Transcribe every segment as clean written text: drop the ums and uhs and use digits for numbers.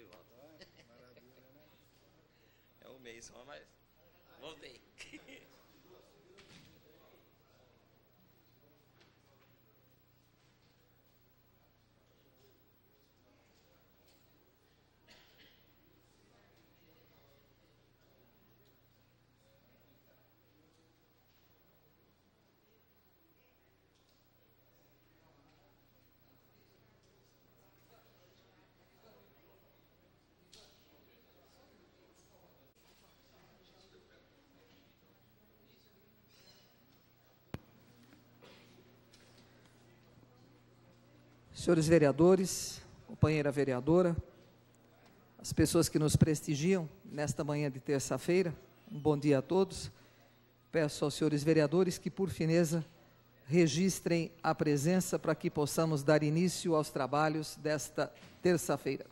de volta. É um mês só, mas voltei. Senhores vereadores, companheira vereadora, as pessoas que nos prestigiam nesta manhã de terça-feira, um bom dia a todos. Peço aos senhores vereadores que, por fineza, registrem a presença para que possamos dar início aos trabalhos desta terça-feira.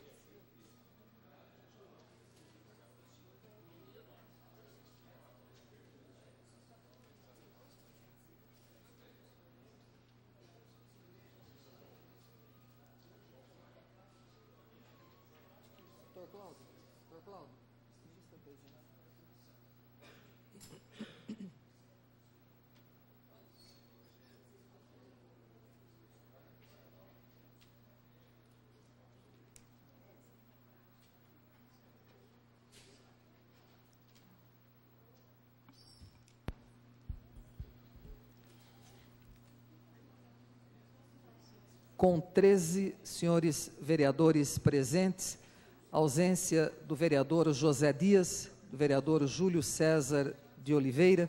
Com 13 senhores vereadores presentes, ausência do vereador José Dias, do vereador Júlio César de Oliveira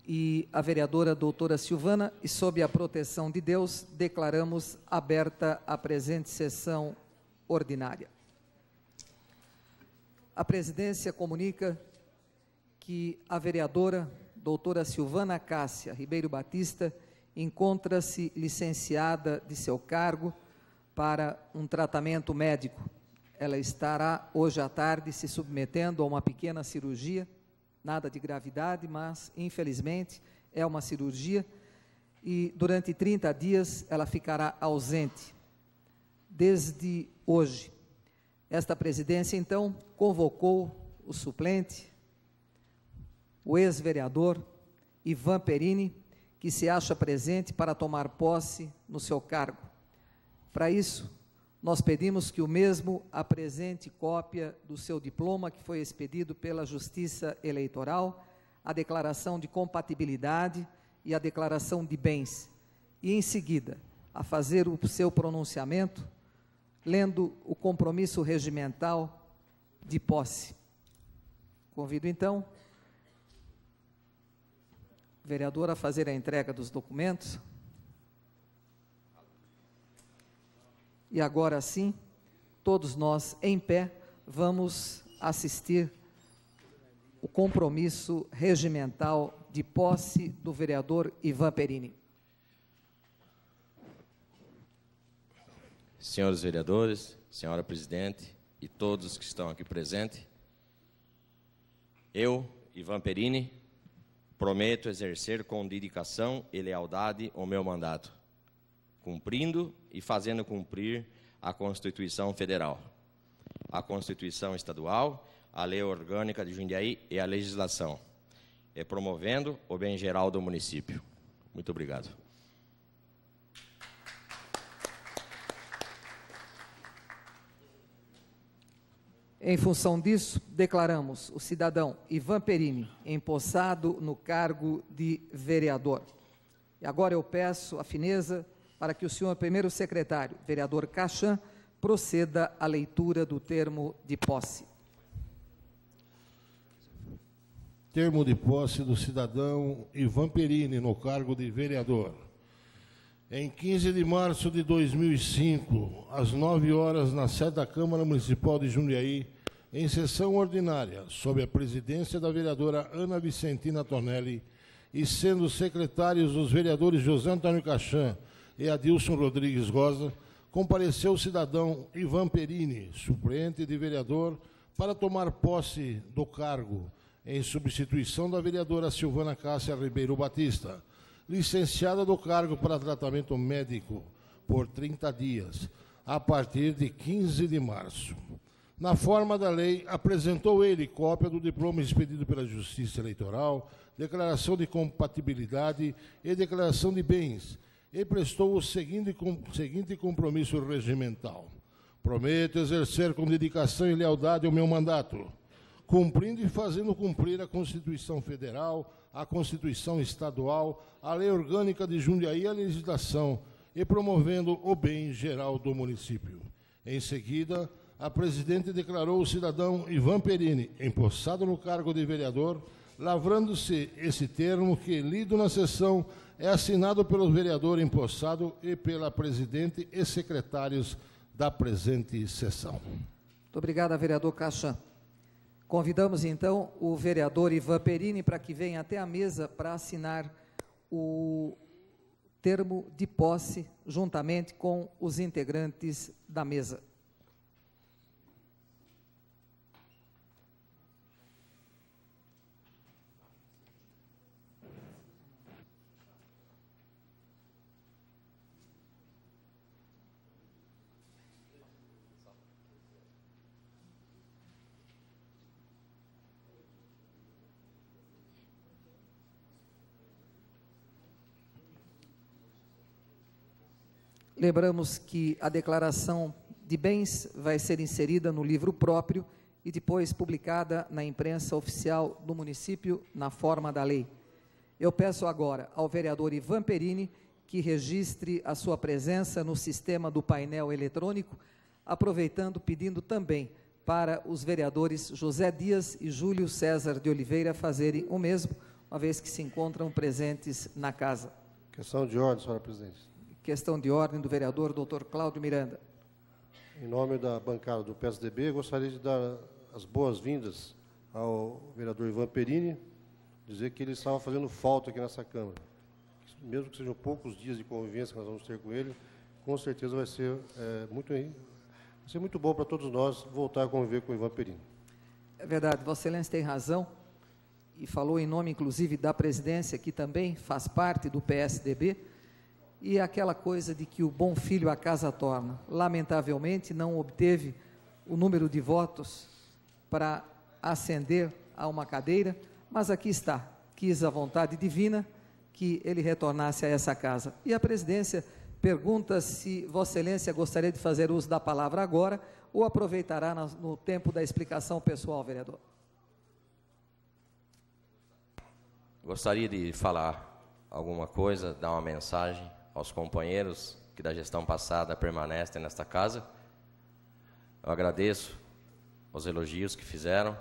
e a vereadora doutora Silvana, e sob a proteção de Deus, declaramos aberta a presente sessão ordinária. A presidência comunica que a vereadora doutora Silvana Cássia Ribeiro Batista encontra-se licenciada de seu cargo para um tratamento médico. Ela estará hoje à tarde se submetendo a uma pequena cirurgia, nada de gravidade, mas infelizmente é uma cirurgia, e durante 30 dias ela ficará ausente. Desde hoje, esta presidência então convocou o suplente, o ex-vereador Ivan Perini, que se acha presente para tomar posse no seu cargo. Para isso, nós pedimos que o mesmo apresente cópia do seu diploma, que foi expedido pela Justiça Eleitoral, a declaração de compatibilidade e a declaração de bens, e em seguida, a fazer o seu pronunciamento, lendo o compromisso regimental de posse. Convido então vereador a fazer a entrega dos documentos. E agora sim, todos nós em pé, vamos assistir o compromisso regimental de posse do vereador Ivan Perini. Senhores vereadores, senhora presidente e todos que estão aqui presentes, eu, Ivan Perini, prometo exercer com dedicação e lealdade o meu mandato, cumprindo e fazendo cumprir a Constituição Federal, a Constituição Estadual, a Lei Orgânica de Jundiaí e a legislação, e promovendo o bem geral do município. Muito obrigado. Em função disso, declaramos o cidadão Ivan Perini empossado no cargo de vereador. E agora eu peço a fineza para que o senhor primeiro secretário, vereador Cachan, proceda à leitura do termo de posse. Termo de posse do cidadão Ivan Perini no cargo de vereador. Em 15 de março de 2005, às 9 horas, na sede da Câmara Municipal de Jundiaí, em sessão ordinária, sob a presidência da vereadora Ana Vicentina Tonelli, e sendo secretários os vereadores José Antônio Cachan e Adilson Rodrigues Rosa, compareceu o cidadão Ivan Perini, suplente de vereador, para tomar posse do cargo, em substituição da vereadora Silvana Cássia Ribeiro Batista, licenciada do cargo para tratamento médico por 30 dias, a partir de 15 de março. Na forma da lei, apresentou ele cópia do diploma expedido pela Justiça Eleitoral, declaração de compatibilidade e declaração de bens, e prestou o seguinte compromisso regimental. Prometo exercer com dedicação e lealdade o meu mandato, cumprindo e fazendo cumprir a Constituição Federal, a Constituição Estadual, a Lei Orgânica de Jundiaí e a legislação, e promovendo o bem geral do município. Em seguida, a presidente declarou o cidadão Ivan Perini empossado no cargo de vereador, lavrando-se esse termo que, lido na sessão, é assinado pelo vereador empossado e pela presidente e secretários da presente sessão. Muito obrigado, vereador Cachan. Convidamos, então, o vereador Ivan Perini para que venha até a mesa para assinar o termo de posse, juntamente com os integrantes da mesa. Lembramos que a declaração de bens vai ser inserida no livro próprio e depois publicada na imprensa oficial do município na forma da lei. Eu peço agora ao vereador Ivan Perini que registre a sua presença no sistema do painel eletrônico, pedindo também para os vereadores José Dias e Júlio César de Oliveira fazerem o mesmo, uma vez que se encontram presentes na casa. Questão de ordem, senhora presidente. Questão de ordem do vereador Dr. Cláudio Miranda. Em nome da bancada do PSDB, gostaria de dar as boas-vindas ao vereador Ivan Perini, dizer que ele estava fazendo falta aqui nessa Câmara. Mesmo que sejam poucos dias de convivência que nós vamos ter com ele, com certeza vai ser muito bom para todos nós voltar a conviver com o Ivan Perini. É verdade, Vossa Excelência tem razão, e falou em nome, inclusive, da presidência, que também faz parte do PSDB, e aquela coisa de que o bom filho a casa torna. Lamentavelmente, não obteve o número de votos para ascender a uma cadeira, mas aqui está, quis a vontade divina que ele retornasse a essa casa. E a presidência pergunta se Vossa Excelência gostaria de fazer uso da palavra agora ou aproveitará no tempo da explicação pessoal, vereador. Gostaria de falar alguma coisa, dar uma mensagem aos companheiros que da gestão passada permanecem nesta casa. Eu agradeço os elogios que fizeram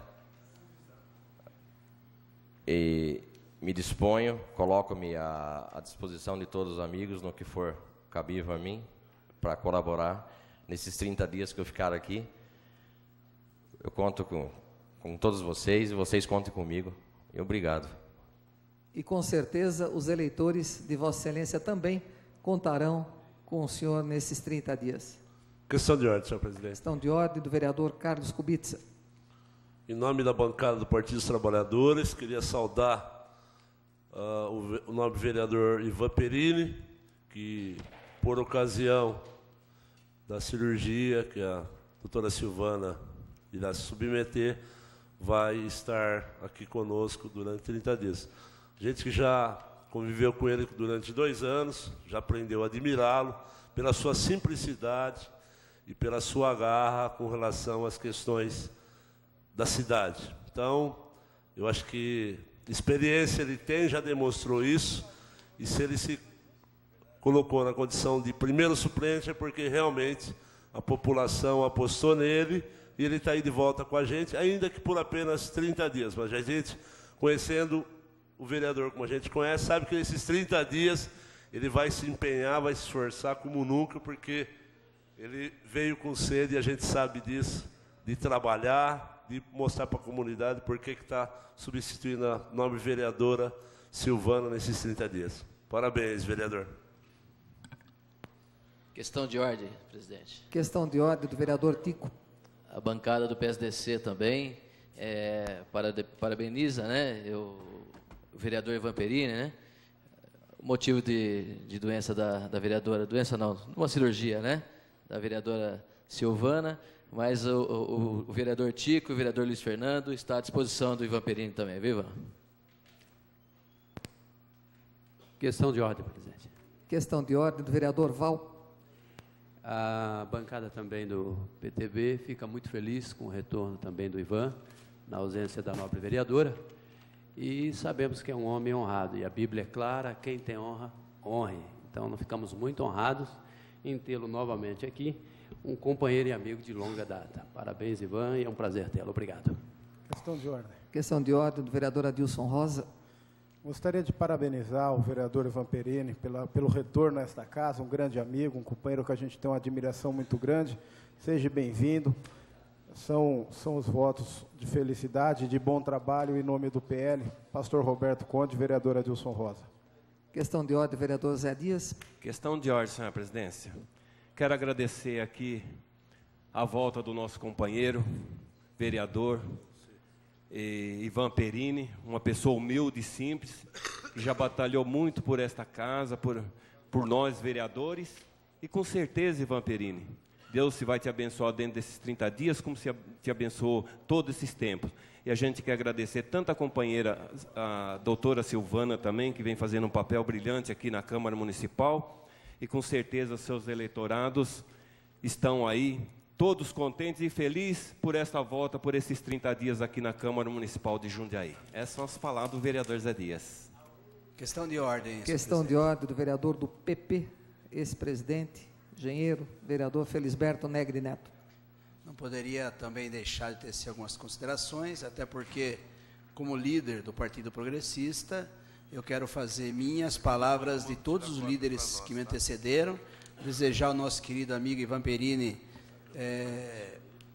e me disponho, coloco-me à disposição de todos os amigos no que for cabível a mim para colaborar nesses 30 dias que eu ficar aqui. Eu conto com todos vocês e vocês contem comigo. E obrigado. E com certeza os eleitores de Vossa Excelência também contarão com o senhor nesses 30 dias. Questão de ordem, senhor presidente. Questão de ordem do vereador Carlos Kubica. Em nome da bancada do Partido dos Trabalhadores, queria saudar o nobre vereador Ivan Perini, que, por ocasião da cirurgia que a doutora Silvana irá se submeter, vai estar aqui conosco durante 30 dias. Gente que já conviveu com ele durante 2 anos, já aprendeu a admirá-lo pela sua simplicidade e pela sua garra com relação às questões da cidade. Então, eu acho que experiência ele tem, já demonstrou isso, e se ele se colocou na condição de primeiro suplente é porque realmente a população apostou nele e ele está aí de volta com a gente, ainda que por apenas 30 dias. Mas a gente, conhecendo o vereador como a gente conhece, sabe que nesses 30 dias ele vai se empenhar, vai se esforçar como nunca, porque ele veio com sede, e a gente sabe disso, de trabalhar, de mostrar para a comunidade por que está substituindo a nobre vereadora Silvana nesses 30 dias. Parabéns, vereador. Questão de ordem, presidente. Questão de ordem do vereador Tico. A bancada do PSDC também parabeniza, né, o vereador Ivan Perini, né, o motivo de doença da vereadora, doença não, uma cirurgia, né, da vereadora Silvana, mas o vereador Tico e o vereador Luiz Fernando estão à disposição do Ivan Perini também, viu, Ivan? Questão de ordem, presidente. Questão de ordem do vereador Val. A bancada também do PTB fica muito feliz com o retorno também do Ivan, na ausência da nobre vereadora, e sabemos que é um homem honrado, e a Bíblia é clara, quem tem honra, honre. Então, nós ficamos muito honrados em tê-lo novamente aqui, um companheiro e amigo de longa data. Parabéns, Ivan, e é um prazer tê-lo. Obrigado. Questão de ordem. Questão de ordem do vereador Adilson Rosa. Gostaria de parabenizar o vereador Ivan Perini pelo retorno a esta casa, um grande amigo, um companheiro que a gente tem uma admiração muito grande. Seja bem-vindo. São os votos de felicidade e de bom trabalho em nome do PL. Pastor Roberto Conde, vereador Adilson Rosa. Questão de ordem, vereador Zé Dias. Questão de ordem, senhora presidência. Quero agradecer aqui a volta do nosso companheiro, vereador Ivan Perini, uma pessoa humilde e simples, que já batalhou muito por esta casa, por nós vereadores, e com certeza, Ivan Perini, Deus se vai te abençoar dentro desses 30 dias, como se te abençoou todos esses tempos. E a gente quer agradecer tanto a companheira, a doutora Silvana também, que vem fazendo um papel brilhante aqui na Câmara Municipal, e com certeza seus eleitorados estão aí, todos contentes e felizes por esta volta, por esses 30 dias aqui na Câmara Municipal de Jundiaí. Essas são as palavras do vereador Zé Dias. Questão de ordem. Questão de ordem do vereador do PP, ex-presidente, engenheiro, vereador Felisberto Negri Neto. Não poderia também deixar de tecer algumas considerações, até porque, como líder do Partido Progressista, eu quero fazer minhas palavras de todos os líderes que me antecederam, desejar ao nosso querido amigo Ivan Perini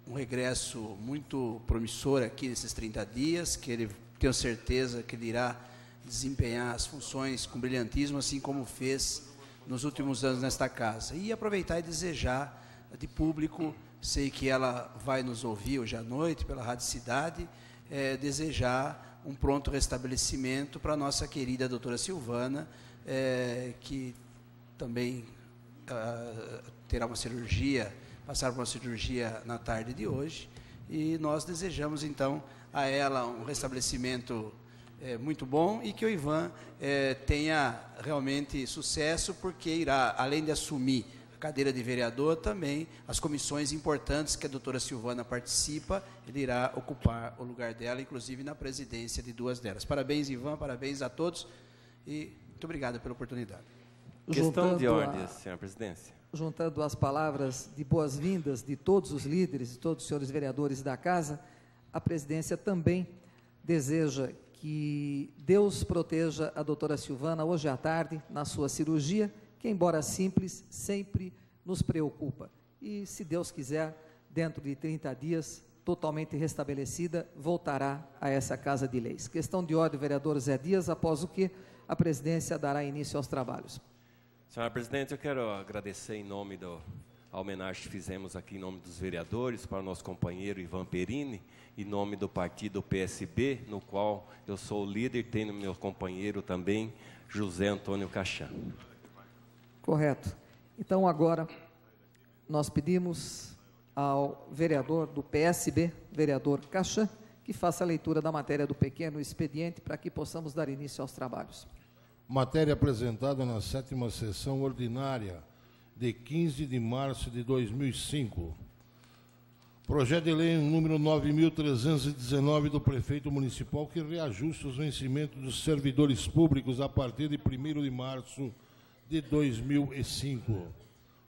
um regresso muito promissor aqui nesses 30 dias, que ele, tenho certeza que ele irá desempenhar as funções com brilhantismo, assim como fez nos últimos anos nesta casa. E aproveitar e desejar de público, sei que ela vai nos ouvir hoje à noite pela Rádio Cidade, desejar um pronto restabelecimento para a nossa querida doutora Silvana, que também terá uma cirurgia, passar por uma cirurgia na tarde de hoje, e nós desejamos então a ela um restabelecimento muito bom, e que o Ivan tenha realmente sucesso, porque irá, além de assumir a cadeira de vereador, também as comissões importantes que a doutora Silvana participa, ele irá ocupar o lugar dela, inclusive na presidência de duas delas. Parabéns, Ivan, parabéns a todos, e muito obrigado pela oportunidade. Questão de ordem, senhora presidência. Juntando as palavras de boas-vindas de todos os líderes, de todos os senhores vereadores da casa, a presidência também deseja que Deus proteja a doutora Silvana hoje à tarde, na sua cirurgia, que, embora simples, sempre nos preocupa. E, se Deus quiser, dentro de 30 dias, totalmente restabelecida, voltará a essa Casa de Leis. Questão de ordem, vereador Zé Dias, após o que a presidência dará início aos trabalhos. Senhora presidente, eu quero agradecer em nome a homenagem que fizemos aqui em nome dos vereadores, para o nosso companheiro Ivan Perini, em nome do partido PSB, no qual eu sou o líder, tenho meu companheiro também, José Antônio Cachã. Correto. Então, agora, nós pedimos ao vereador do PSB, vereador Cachã, que faça a leitura da matéria do pequeno expediente, para que possamos dar início aos trabalhos. Matéria apresentada na 7ª sessão ordinária de 15 de março de 2005. Projeto de lei número 9.319 do prefeito municipal, que reajusta os vencimentos dos servidores públicos a partir de 1º de março de 2005.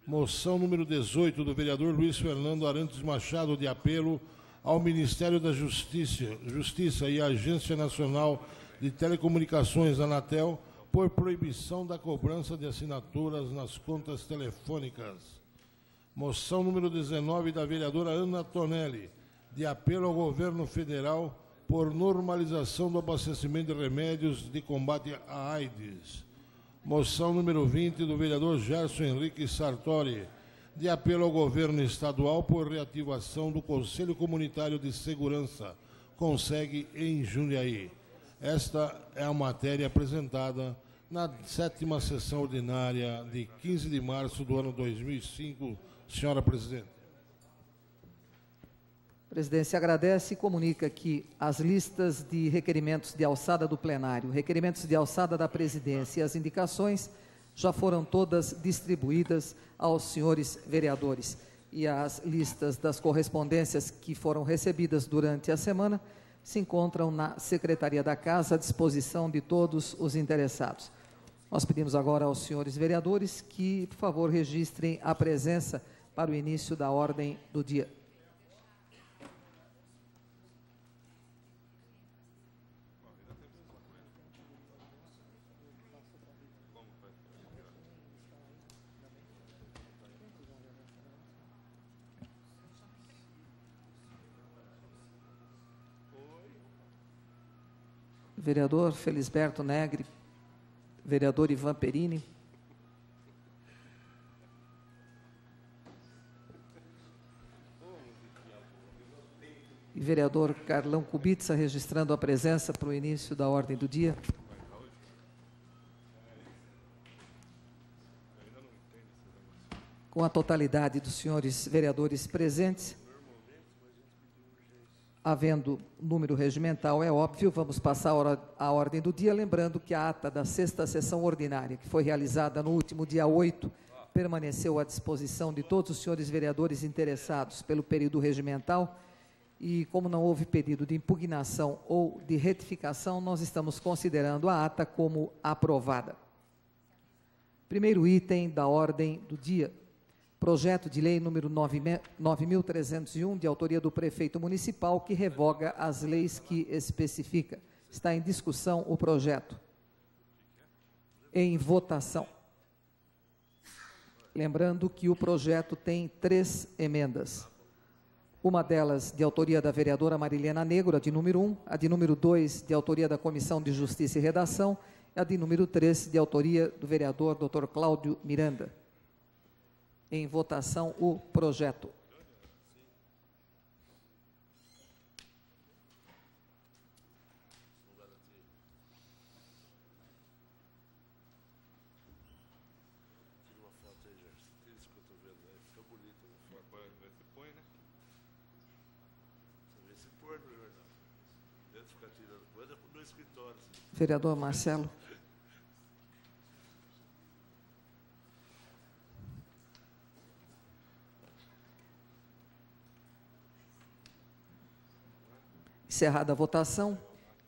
Moção número 18 do vereador Luiz Fernando Arantes Machado, de apelo ao Ministério da Justiça e à Agência Nacional de Telecomunicações, Anatel, por proibição da cobrança de assinaturas nas contas telefônicas. Moção número 19 da vereadora Ana Tonelli, de apelo ao governo federal por normalização do abastecimento de remédios de combate à AIDS. Moção número 20 do vereador Gerson Henrique Sartori, de apelo ao governo estadual por reativação do Conselho Comunitário de Segurança, CONSEG, em Jundiaí. Esta é a matéria apresentada na 7ª sessão ordinária de 15 de março do ano 2005. Senhora Presidente. A presidência agradece e comunica que as listas de requerimentos de alçada do plenário, requerimentos de alçada da presidência e as indicações já foram todas distribuídas aos senhores vereadores. E as listas das correspondências que foram recebidas durante a semana se encontram na Secretaria da Casa à disposição de todos os interessados. Nós pedimos agora aos senhores vereadores que, por favor, registrem a presença para o início da ordem do dia. Vereador Felisberto Negri, vereador Ivan Perini, e vereador Carlão Kubitsa, registrando a presença para o início da ordem do dia. Com a totalidade dos senhores vereadores presentes, havendo número regimental, é óbvio, vamos passar a ordem do dia, lembrando que a ata da 6ª sessão ordinária, que foi realizada no último dia 8, permaneceu à disposição de todos os senhores vereadores interessados pelo período regimental, e como não houve pedido de impugnação ou de retificação, nós estamos considerando a ata como aprovada. Primeiro item da ordem do dia. Projeto de lei número 9.301, de autoria do prefeito municipal, que revoga as leis que especifica. Está em discussão o projeto. Em votação. Lembrando que o projeto tem 3 emendas. Uma delas de autoria da vereadora Marilena Negro, a de número 1, a de número 2 de autoria da Comissão de Justiça e Redação, e a de número 3 de autoria do vereador Dr. Cláudio Miranda. Em votação o projeto. Vereador Marcelo. Encerrada a votação,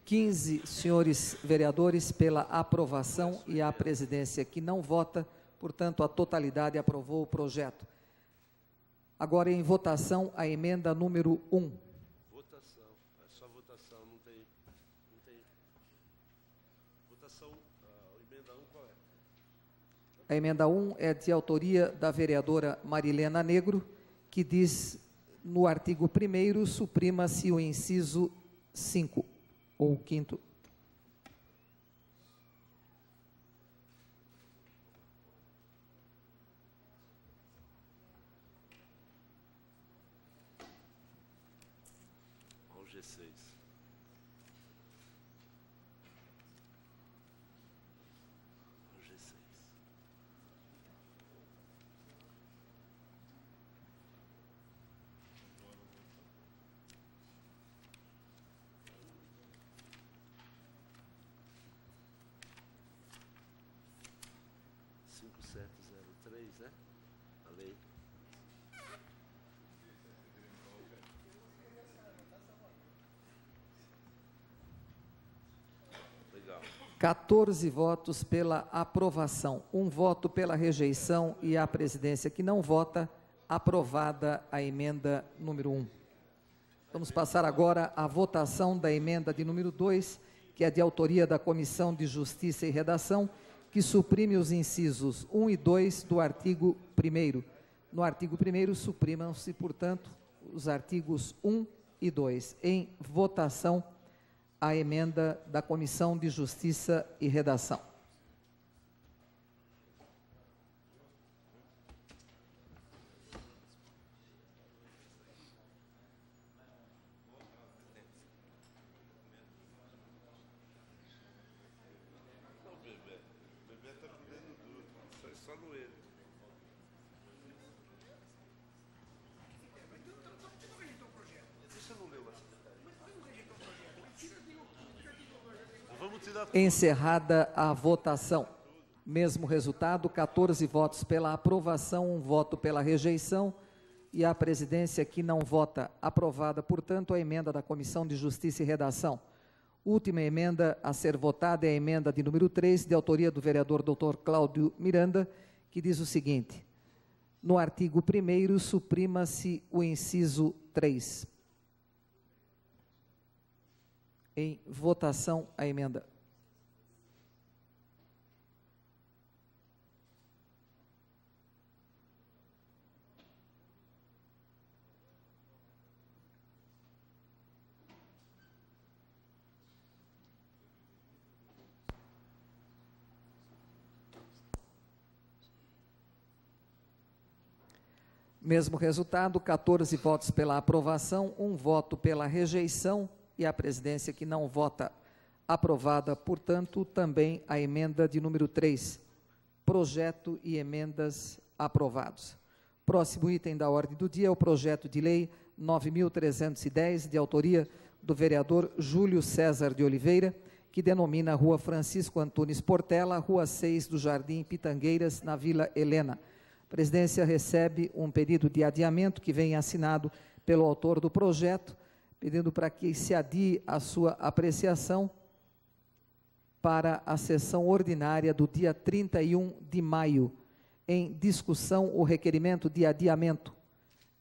15 senhores vereadores pela aprovação e a presidência que não vota, portanto, a totalidade aprovou o projeto. Agora em votação a emenda número 1. Votação, é só votação, não tem votação, a emenda 1 qual é? A emenda 1 é de autoria da vereadora Marilena Negro, que diz: no artigo 1º, suprima-se o inciso 5, ou 5º. Ao G6. Ao G6. Né? A lei. Legal. 14 votos pela aprovação, 1 voto pela rejeição e a presidência que não vota, aprovada a emenda número 1. Vamos passar agora à votação da emenda de número 2, que é de autoria da Comissão de Justiça e Redação, que suprime os incisos 1 e 2 do artigo 1º. No artigo 1º, suprimam-se, portanto, os artigos 1 e 2. Em votação, a emenda da Comissão de Justiça e Redação. Encerrada a votação. Mesmo resultado, 14 votos pela aprovação, 1 voto pela rejeição e a presidência que não vota. Aprovada, portanto, a emenda da Comissão de Justiça e Redação. Última emenda a ser votada é a emenda de número 3, de autoria do vereador Dr. Cláudio Miranda, que diz o seguinte: no artigo 1º, suprima-se o inciso 3. Em votação, a emenda. Mesmo resultado, 14 votos pela aprovação, 1 voto pela rejeição e a presidência que não vota. Aprovada, portanto, também a emenda de número 3. Projeto e emendas aprovados. Próximo item da ordem do dia é o projeto de lei 9.310, de autoria do vereador Júlio César de Oliveira, que denomina a Rua Francisco Antunes Portela, Rua 6 do Jardim Pitangueiras, na Vila Helena. A presidência recebe um pedido de adiamento que vem assinado pelo autor do projeto, pedindo para que se adie a sua apreciação para a sessão ordinária do dia 31 de maio. Em discussão, o requerimento de adiamento.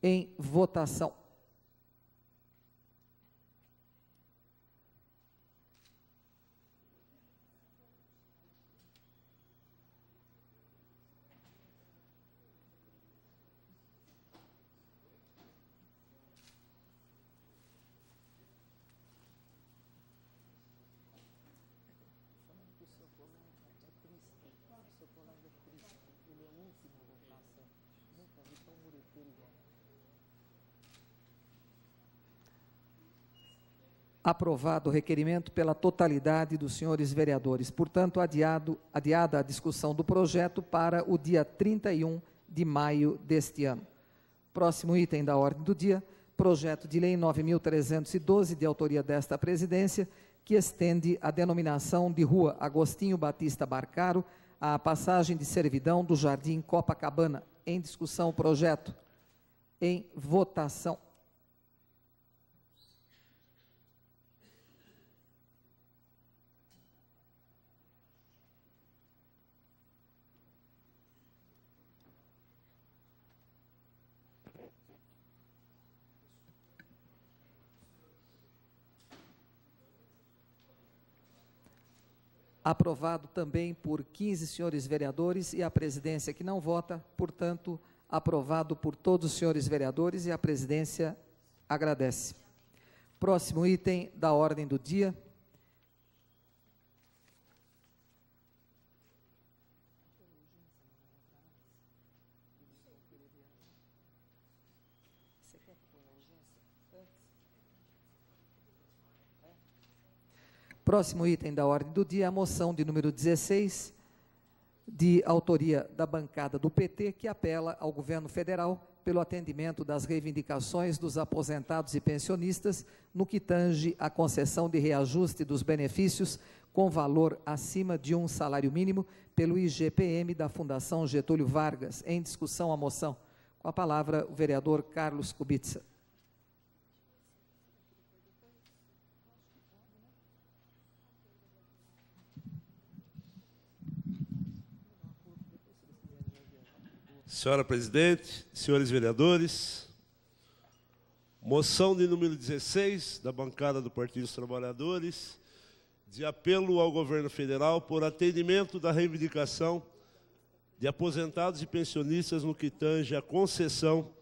Em votação. Aprovado o requerimento pela totalidade dos senhores vereadores. Portanto, adiada a discussão do projeto para o dia 31 de maio deste ano. Próximo item da ordem do dia, projeto de lei 9.312, de autoria desta presidência, que estende a denominação de Rua Agostinho Batista Barcaro à passagem de servidão do Jardim Copacabana. Em discussão o projeto. Em votação. Aprovado também por 15 senhores vereadores e a presidência que não vota, portanto, aprovado por todos os senhores vereadores e a presidência agradece. Próximo item da ordem do dia. Próximo item da ordem do dia, a moção de número 16, de autoria da bancada do PT, que apela ao governo federal pelo atendimento das reivindicações dos aposentados e pensionistas no que tange à concessão de reajuste dos benefícios com valor acima de um salário mínimo pelo IGPM da Fundação Getúlio Vargas. Em discussão a moção. Com a palavra o vereador Carlos Kubica. Senhora presidente, senhores vereadores, moção de número 16 da bancada do Partido dos Trabalhadores, de apelo ao governo federal por atendimento da reivindicação de aposentados e pensionistas no que tange à concessão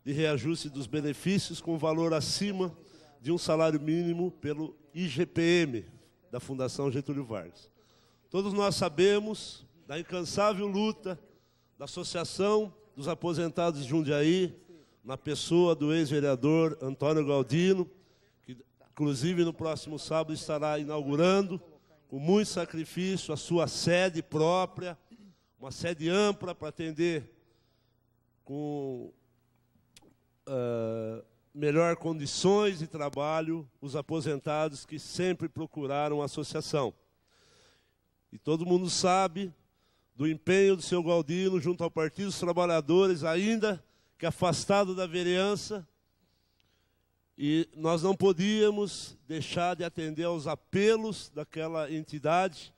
de reajuste dos benefícios com valor acima de um salário mínimo pelo IGPM da Fundação Getúlio Vargas. Todos nós sabemos da incansável luta da Associação dos Aposentados de Jundiaí, na pessoa do ex-vereador Antônio Galdino, que inclusive no próximo sábado estará inaugurando, com muito sacrifício, a sua sede própria, uma sede ampla para atender com melhor condições de trabalho os aposentados que sempre procuraram a associação. E todo mundo sabe do empenho do seu Galdino junto ao Partido dos Trabalhadores, ainda que afastado da vereança. E nós não podíamos deixar de atender aos apelos daquela entidade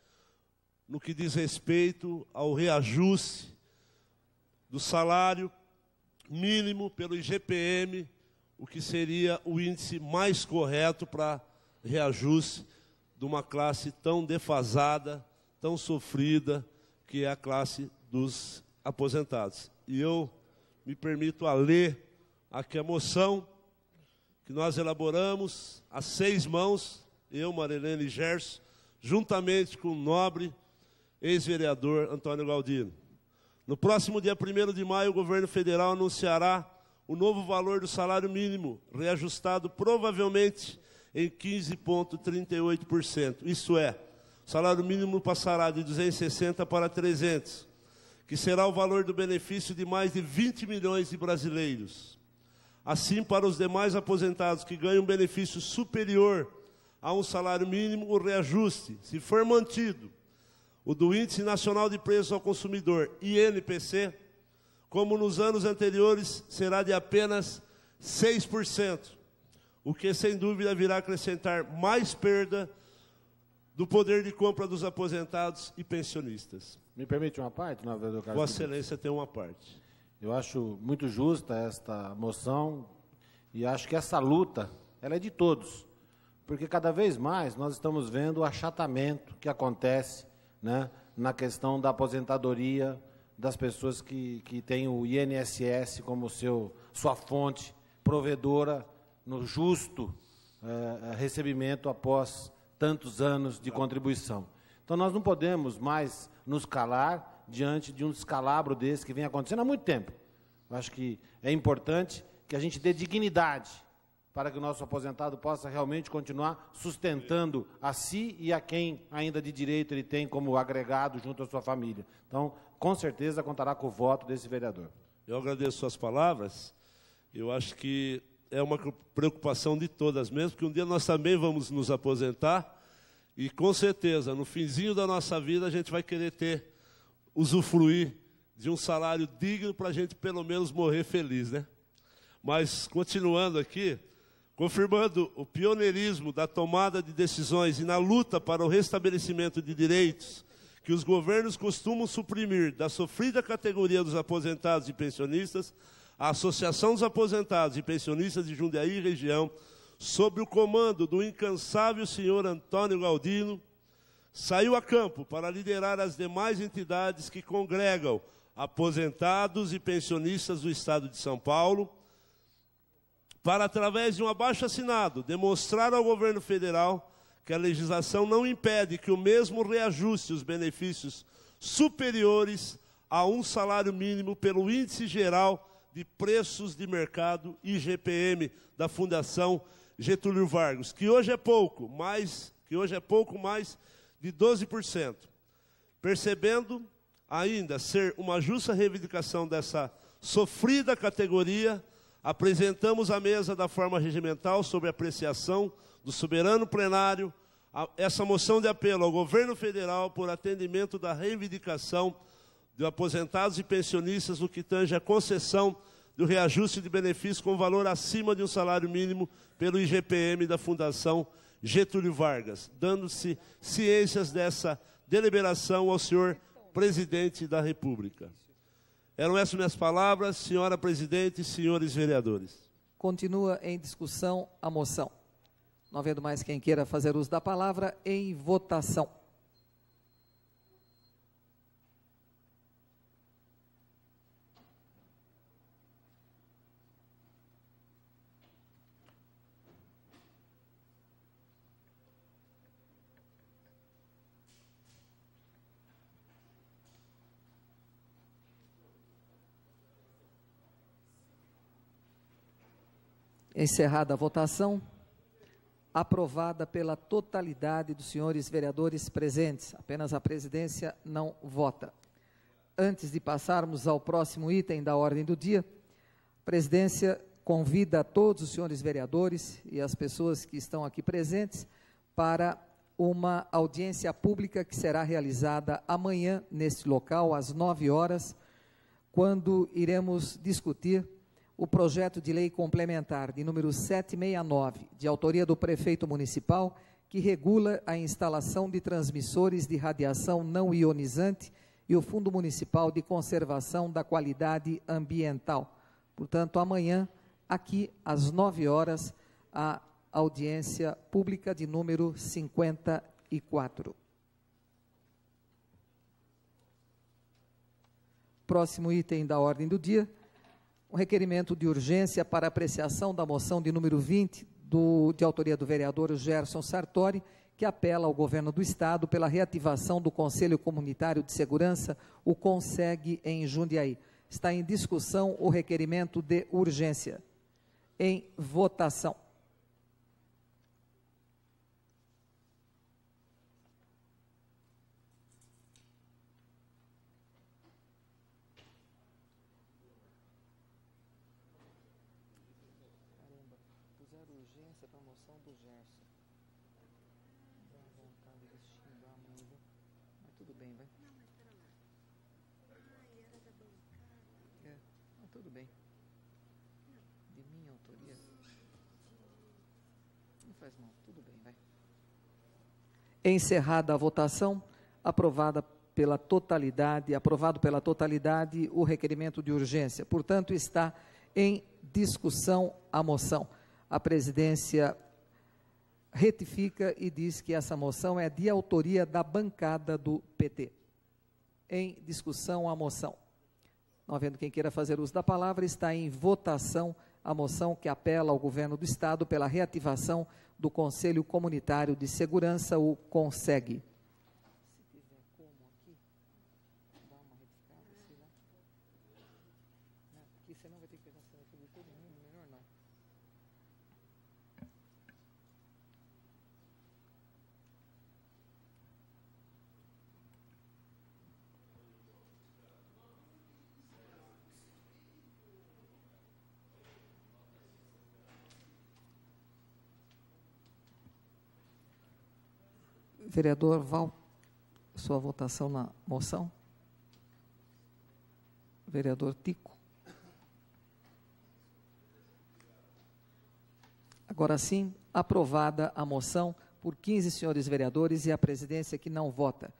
no que diz respeito ao reajuste do salário mínimo pelo IGPM, o que seria o índice mais correto para reajuste de uma classe tão defasada, tão sofrida, que é a classe dos aposentados. E eu me permito a ler aqui a moção que nós elaboramos a 6 mãos, eu, Marilene e Gerson, juntamente com o nobre ex-vereador Antônio Galdino. No próximo dia 1º de maio, o governo federal anunciará o novo valor do salário mínimo, reajustado provavelmente em 15,38%. Isso é, o salário mínimo passará de 260 para 300, que será o valor do benefício de mais de 20 milhões de brasileiros. Assim, para os demais aposentados que ganham um benefício superior a um salário mínimo, o reajuste, se for mantido, o do Índice Nacional de Preços ao Consumidor, INPC, como nos anos anteriores, será de apenas 6%, o que, sem dúvida, virá acrescentar mais perda do poder de compra dos aposentados e pensionistas. Me permite uma parte, não, vereador Carlos? Vossa Excelência tem uma parte. Eu acho muito justa esta moção e acho que essa luta, ela é de todos, porque cada vez mais nós estamos vendo o achatamento que acontece, né, na questão da aposentadoria das pessoas que têm o INSS como sua fonte provedora no justo recebimento após tantos anos de contribuição. Então, nós não podemos mais nos calar diante de um descalabro desse que vem acontecendo há muito tempo. Eu acho que é importante que a gente dê dignidade para que o nosso aposentado possa realmente continuar sustentando a si e a quem ainda de direito ele tem como agregado junto à sua família. Então, com certeza, contará com o voto desse vereador. Eu agradeço suas palavras. Eu acho que é uma preocupação de todas mesmo, porque um dia nós também vamos nos aposentar e, com certeza, no finzinho da nossa vida, a gente vai querer usufruir de um salário digno para a gente, pelo menos, morrer feliz, né? Mas, continuando aqui, confirmando o pioneirismo da tomada de decisões e na luta para o restabelecimento de direitos que os governos costumam suprimir da sofrida categoria dos aposentados e pensionistas, a Associação dos Aposentados e Pensionistas de Jundiaí e região, sob o comando do incansável senhor Antônio Galdino, saiu a campo para liderar as demais entidades que congregam aposentados e pensionistas do Estado de São Paulo, para, através de um abaixo-assinado, demonstrar ao governo federal que a legislação não impede que o mesmo reajuste os benefícios superiores a um salário mínimo pelo Índice Geral de Preços de Mercado, IGPM, da Fundação Getúlio Vargas, que hoje é pouco mais de 12%. Percebendo ainda ser uma justa reivindicação dessa sofrida categoria, apresentamos à mesa da forma regimental, sob apreciação do soberano plenário, essa moção de apelo ao governo federal por atendimento da reivindicação de aposentados e pensionistas no que tange a concessão do reajuste de benefícios com valor acima de um salário mínimo pelo IGPM da Fundação Getúlio Vargas, dando-se ciências dessa deliberação ao senhor presidente da República. Eram essas minhas palavras, senhora presidente e senhores vereadores. Continua em discussão a moção. Não havendo mais quem queira fazer uso da palavra, em votação. Encerrada a votação, aprovada pela totalidade dos senhores vereadores presentes. Apenas a presidência não vota. Antes de passarmos ao próximo item da ordem do dia, a presidência convida a todos os senhores vereadores e as pessoas que estão aqui presentes para uma audiência pública que será realizada amanhã neste local, às 9 horas, quando iremos discutir o projeto de lei complementar de número 769, de autoria do prefeito municipal, que regula a instalação de transmissores de radiação não ionizante e o Fundo Municipal de Conservação da Qualidade Ambiental. Portanto, amanhã, aqui, às 9 horas, a audiência pública de número 54. Próximo item da ordem do dia, um requerimento de urgência para apreciação da moção de número 20, de autoria do vereador Gerson Sartori, que apela ao governo do Estado pela reativação do Conselho Comunitário de Segurança, o CONSEG, em Jundiaí. Está em discussão o requerimento de urgência. Em votação. Urgência para a moção do Gerson. Dá vontade de xingar a mãe, viu? Mas tudo bem, vai. Não, mas espera lá. Ai, era da bancada. Mas tudo bem. De minha autoria. Não faz mal, tudo bem, vai. Encerrada a votação, aprovado pela totalidade o requerimento de urgência. Portanto, está em discussão a moção. A presidência retifica e diz que essa moção é de autoria da bancada do PT. Em discussão a moção. Não havendo quem queira fazer uso da palavra, está em votação a moção que apela ao governo do Estado pela reativação do Conselho Comunitário de Segurança, o CONSEG. Se tiver como aqui, dá uma retificada, sei lá. Aqui senão vai ter que pegar a assinatura de todo mundo, melhor não. Vereador Val, sua votação na moção. Vereador Tico. Agora sim, aprovada a moção por 15 senhores vereadores e a presidência que não vota.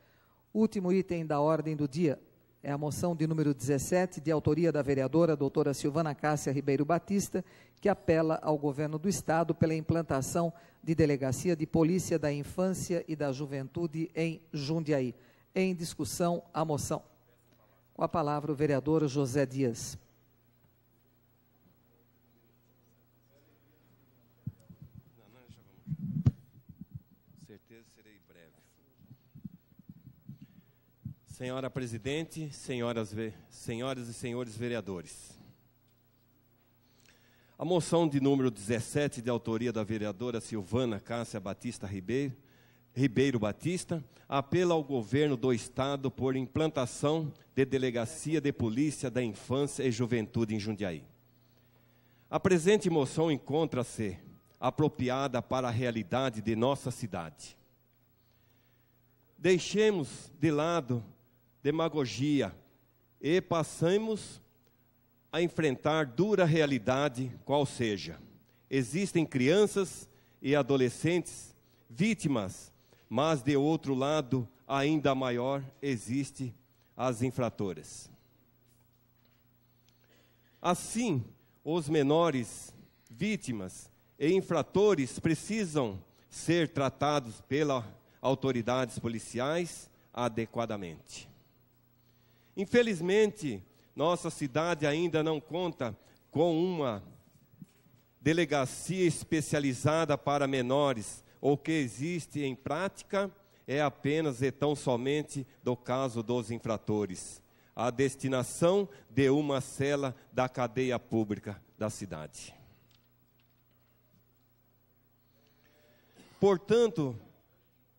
Último item da ordem do dia é a moção de número 17, de autoria da vereadora doutora Silvana Cássia Ribeiro Batista, que apela ao governo do Estado pela implantação de Delegacia de Polícia da Infância e da Juventude em Jundiaí. Em discussão, a moção. Com a palavra o vereador José Dias. Certeza serei breve. Senhora presidente, senhoras e senhores vereadores. A moção de número 17, de autoria da vereadora Silvana Cássia Batista Ribeiro Batista, apela ao governo do Estado por implantação de Delegacia de Polícia da Infância e Juventude em Jundiaí. A presente moção encontra-se apropriada para a realidade de nossa cidade. Deixemos de lado demagogia e passemos a enfrentar dura realidade, qual seja. Existem crianças e adolescentes vítimas, mas de outro lado, ainda maior, existe as infratoras. Assim, os menores vítimas e infratores precisam ser tratados pelas autoridades policiais adequadamente. Infelizmente, nossa cidade ainda não conta com uma delegacia especializada para menores. O que existe em prática é apenas e tão somente do caso dos infratores, a destinação de uma cela da cadeia pública da cidade. Portanto,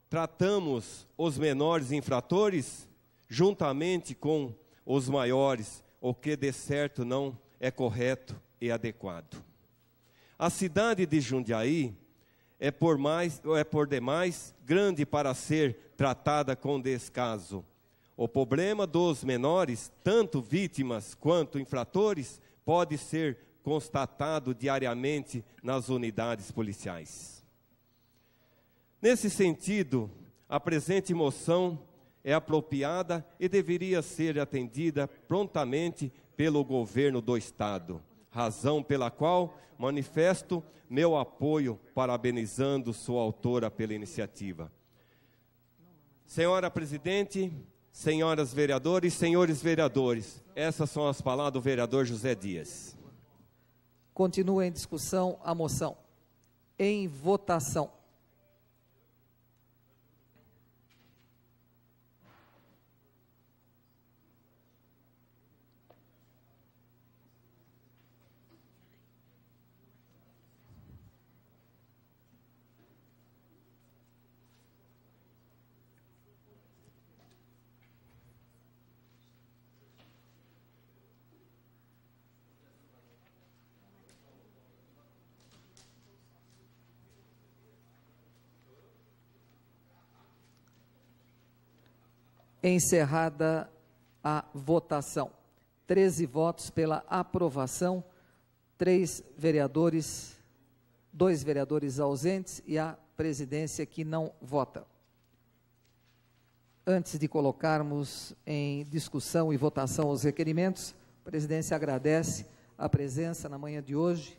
tratamos os menores infratores juntamente com os maiores, o que de certo não é correto e adequado. A cidade de Jundiaí é por demais grande para ser tratada com descaso. O problema dos menores, tanto vítimas quanto infratores, pode ser constatado diariamente nas unidades policiais. Nesse sentido, a presente moção é apropriada e deveria ser atendida prontamente pelo governo do Estado, razão pela qual manifesto meu apoio, parabenizando sua autora pela iniciativa. Senhora Presidente, senhoras vereadoras, senhores vereadores, essas são as palavras do vereador José Dias. Continua em discussão a moção. Em votação. Encerrada a votação. 13 votos pela aprovação, 2 vereadores ausentes e a presidência que não vota. Antes de colocarmos em discussão e votação os requerimentos, a presidência agradece a presença na manhã de hoje,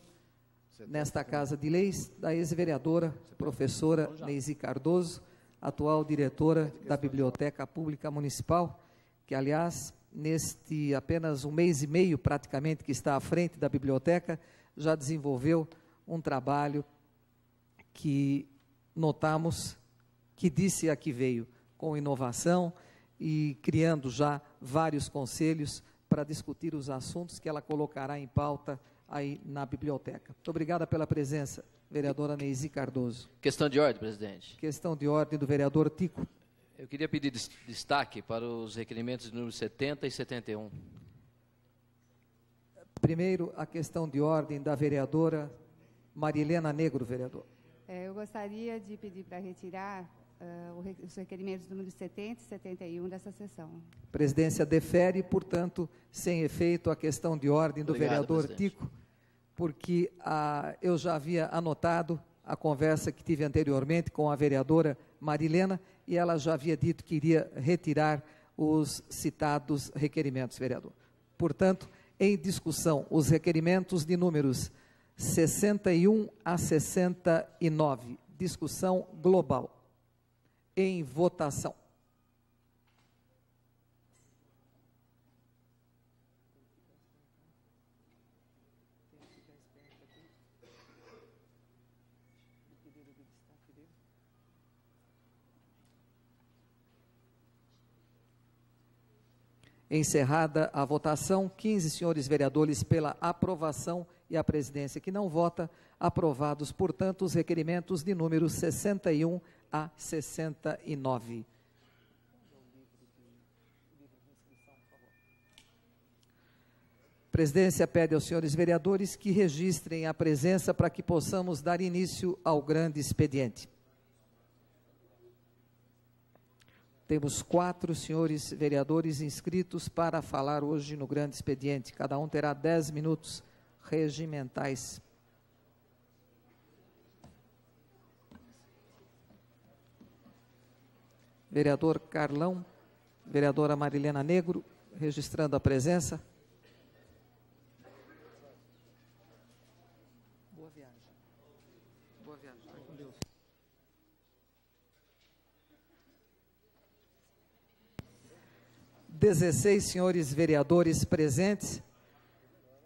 nesta Casa de Leis, da ex-vereadora, professora Neisi Cardoso, atual diretora da Biblioteca Pública Municipal, que, aliás, neste apenas um mês e meio, praticamente, que está à frente da biblioteca, já desenvolveu um trabalho que notamos que disse a que veio, com inovação e criando já vários conselhos para discutir os assuntos que ela colocará em pauta aí na biblioteca. Muito obrigada pela presença, vereadora Neisi Cardoso. Questão de ordem, presidente. Questão de ordem do vereador Tico. Eu queria pedir destaque para os requerimentos de número 70 e 71. Primeiro, a questão de ordem da vereadora Marilena Negro, vereador. Eu gostaria de pedir para retirar os requerimentos número 70 e 71 dessa sessão. A presidência defere, portanto, sem efeito a questão de ordem do vereador Tico, porque eu já havia anotado a conversa que tive anteriormente com a vereadora Marilena e ela já havia dito que iria retirar os citados requerimentos, vereador. Portanto, em discussão, os requerimentos de números 61 a 69, discussão global. Em votação. Encerrada a votação, 15 senhores vereadores pela aprovação e a presidência que não vota, aprovados, portanto, os requerimentos de número 61 a 69. A presidência pede aos senhores vereadores que registrem a presença para que possamos dar início ao grande expediente. Temos 4 senhores vereadores inscritos para falar hoje no grande expediente. Cada um terá 10 minutos regimentais. Vereador Carlão, vereadora Marilena Negro, registrando a presença. Boa viagem. Boa viagem. Vai com Deus. Dezesseis senhores vereadores presentes.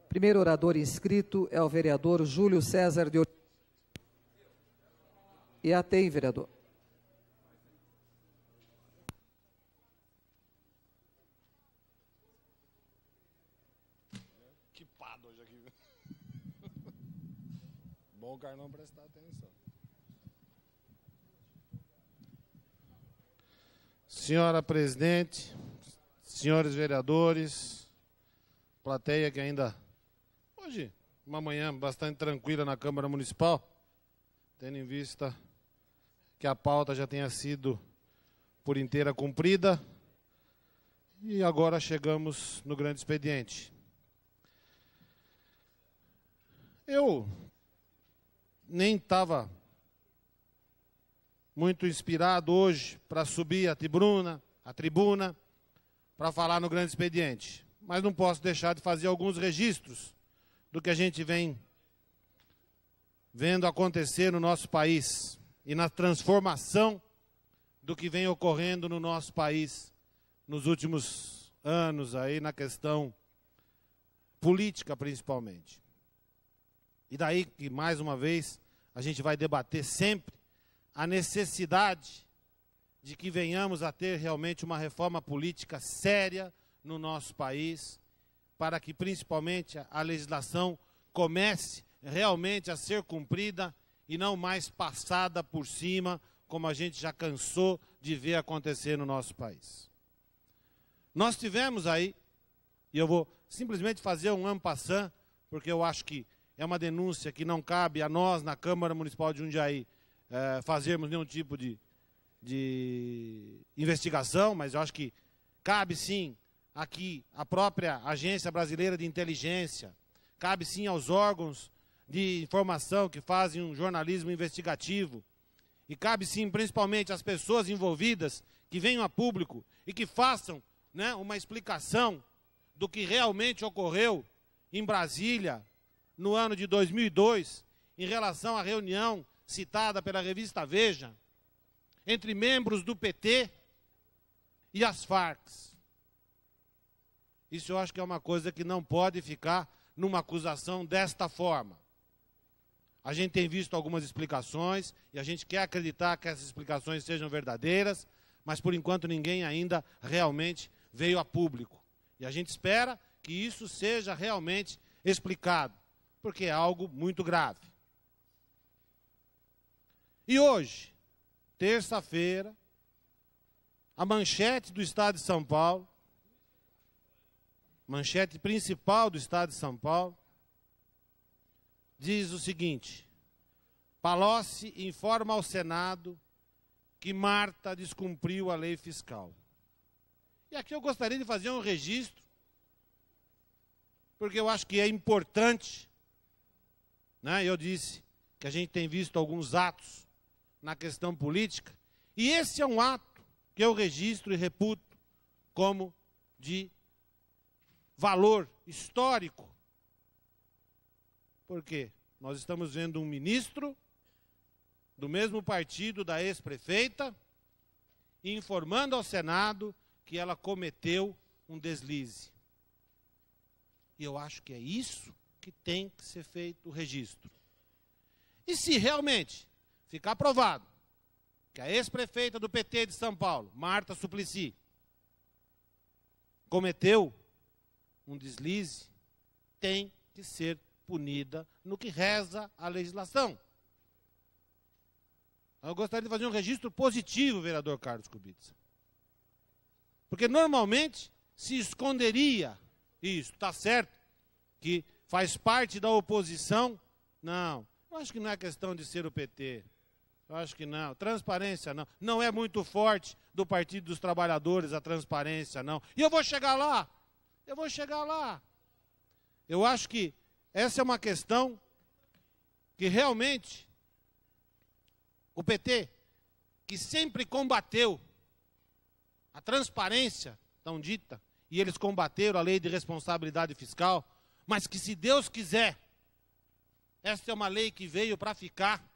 Primeiro orador inscrito é o vereador Júlio César de Oliveira. E atém, vereador. Bom, Carlão, prestar atenção. Senhora presidente, senhores vereadores, plateia que ainda, hoje, uma manhã bastante tranquila na Câmara Municipal, tendo em vista que a pauta já tenha sido por inteira cumprida, e agora chegamos no grande expediente. Eu nem estava muito inspirado hoje para subir a tribuna, para falar no grande expediente, mas não posso deixar de fazer alguns registros do que a gente vem vendo acontecer no nosso país e na transformação do que vem ocorrendo no nosso país nos últimos anos aí na questão política principalmente. E daí que, mais uma vez, a gente vai debater sempre a necessidade de que venhamos a ter realmente uma reforma política séria no nosso país, para que principalmente a legislação comece realmente a ser cumprida e não mais passada por cima, como a gente já cansou de ver acontecer no nosso país. Nós tivemos aí, e eu vou simplesmente fazer um en passant, porque eu acho que é uma denúncia que não cabe a nós, na Câmara Municipal de Jundiaí, fazermos nenhum tipo de investigação, mas eu acho que cabe sim aqui a própria Agência Brasileira de Inteligência, cabe sim aos órgãos de informação que fazem um jornalismo investigativo, e cabe sim principalmente às pessoas envolvidas que venham a público e que façam, né, uma explicação do que realmente ocorreu em Brasília no ano de 2002, em relação à reunião citada pela revista Veja, entre membros do PT e as Farc. Isso eu acho que é uma coisa que não pode ficar numa acusação desta forma. A gente tem visto algumas explicações e a gente quer acreditar que essas explicações sejam verdadeiras, mas por enquanto ninguém ainda realmente veio a público. E a gente espera que isso seja realmente explicado, porque é algo muito grave. E hoje, terça-feira, a manchete do Estado de São Paulo, manchete principal do Estado de São Paulo, diz o seguinte: Palocci informa ao Senado que Marta descumpriu a lei fiscal. E aqui eu gostaria de fazer um registro, porque eu acho que é importante, né? Eu disse que a gente tem visto alguns atos na questão política, e esse é um ato que eu registro e reputo como de valor histórico. Por quê? Nós estamos vendo um ministro do mesmo partido da ex-prefeita informando ao Senado que ela cometeu um deslize. E eu acho que é isso que tem que ser feito o registro. E se realmente ficar provado que a ex-prefeita do PT de São Paulo, Marta Suplicy, cometeu um deslize, tem que ser punida no que reza a legislação. Eu gostaria de fazer um registro positivo, vereador Carlos Kubica. Porque normalmente se esconderia isso. Está certo que faz parte da oposição? Não. Eu acho que não é questão de ser o PT. Eu acho que não. Transparência não. Não é muito forte do Partido dos Trabalhadores a transparência, não. E eu vou chegar lá. Eu vou chegar lá. Eu acho que essa é uma questão que realmente o PT, que sempre combateu a transparência, tão dita, e eles combateram a lei de responsabilidade fiscal, mas que, se Deus quiser, essa é uma lei que veio para ficar,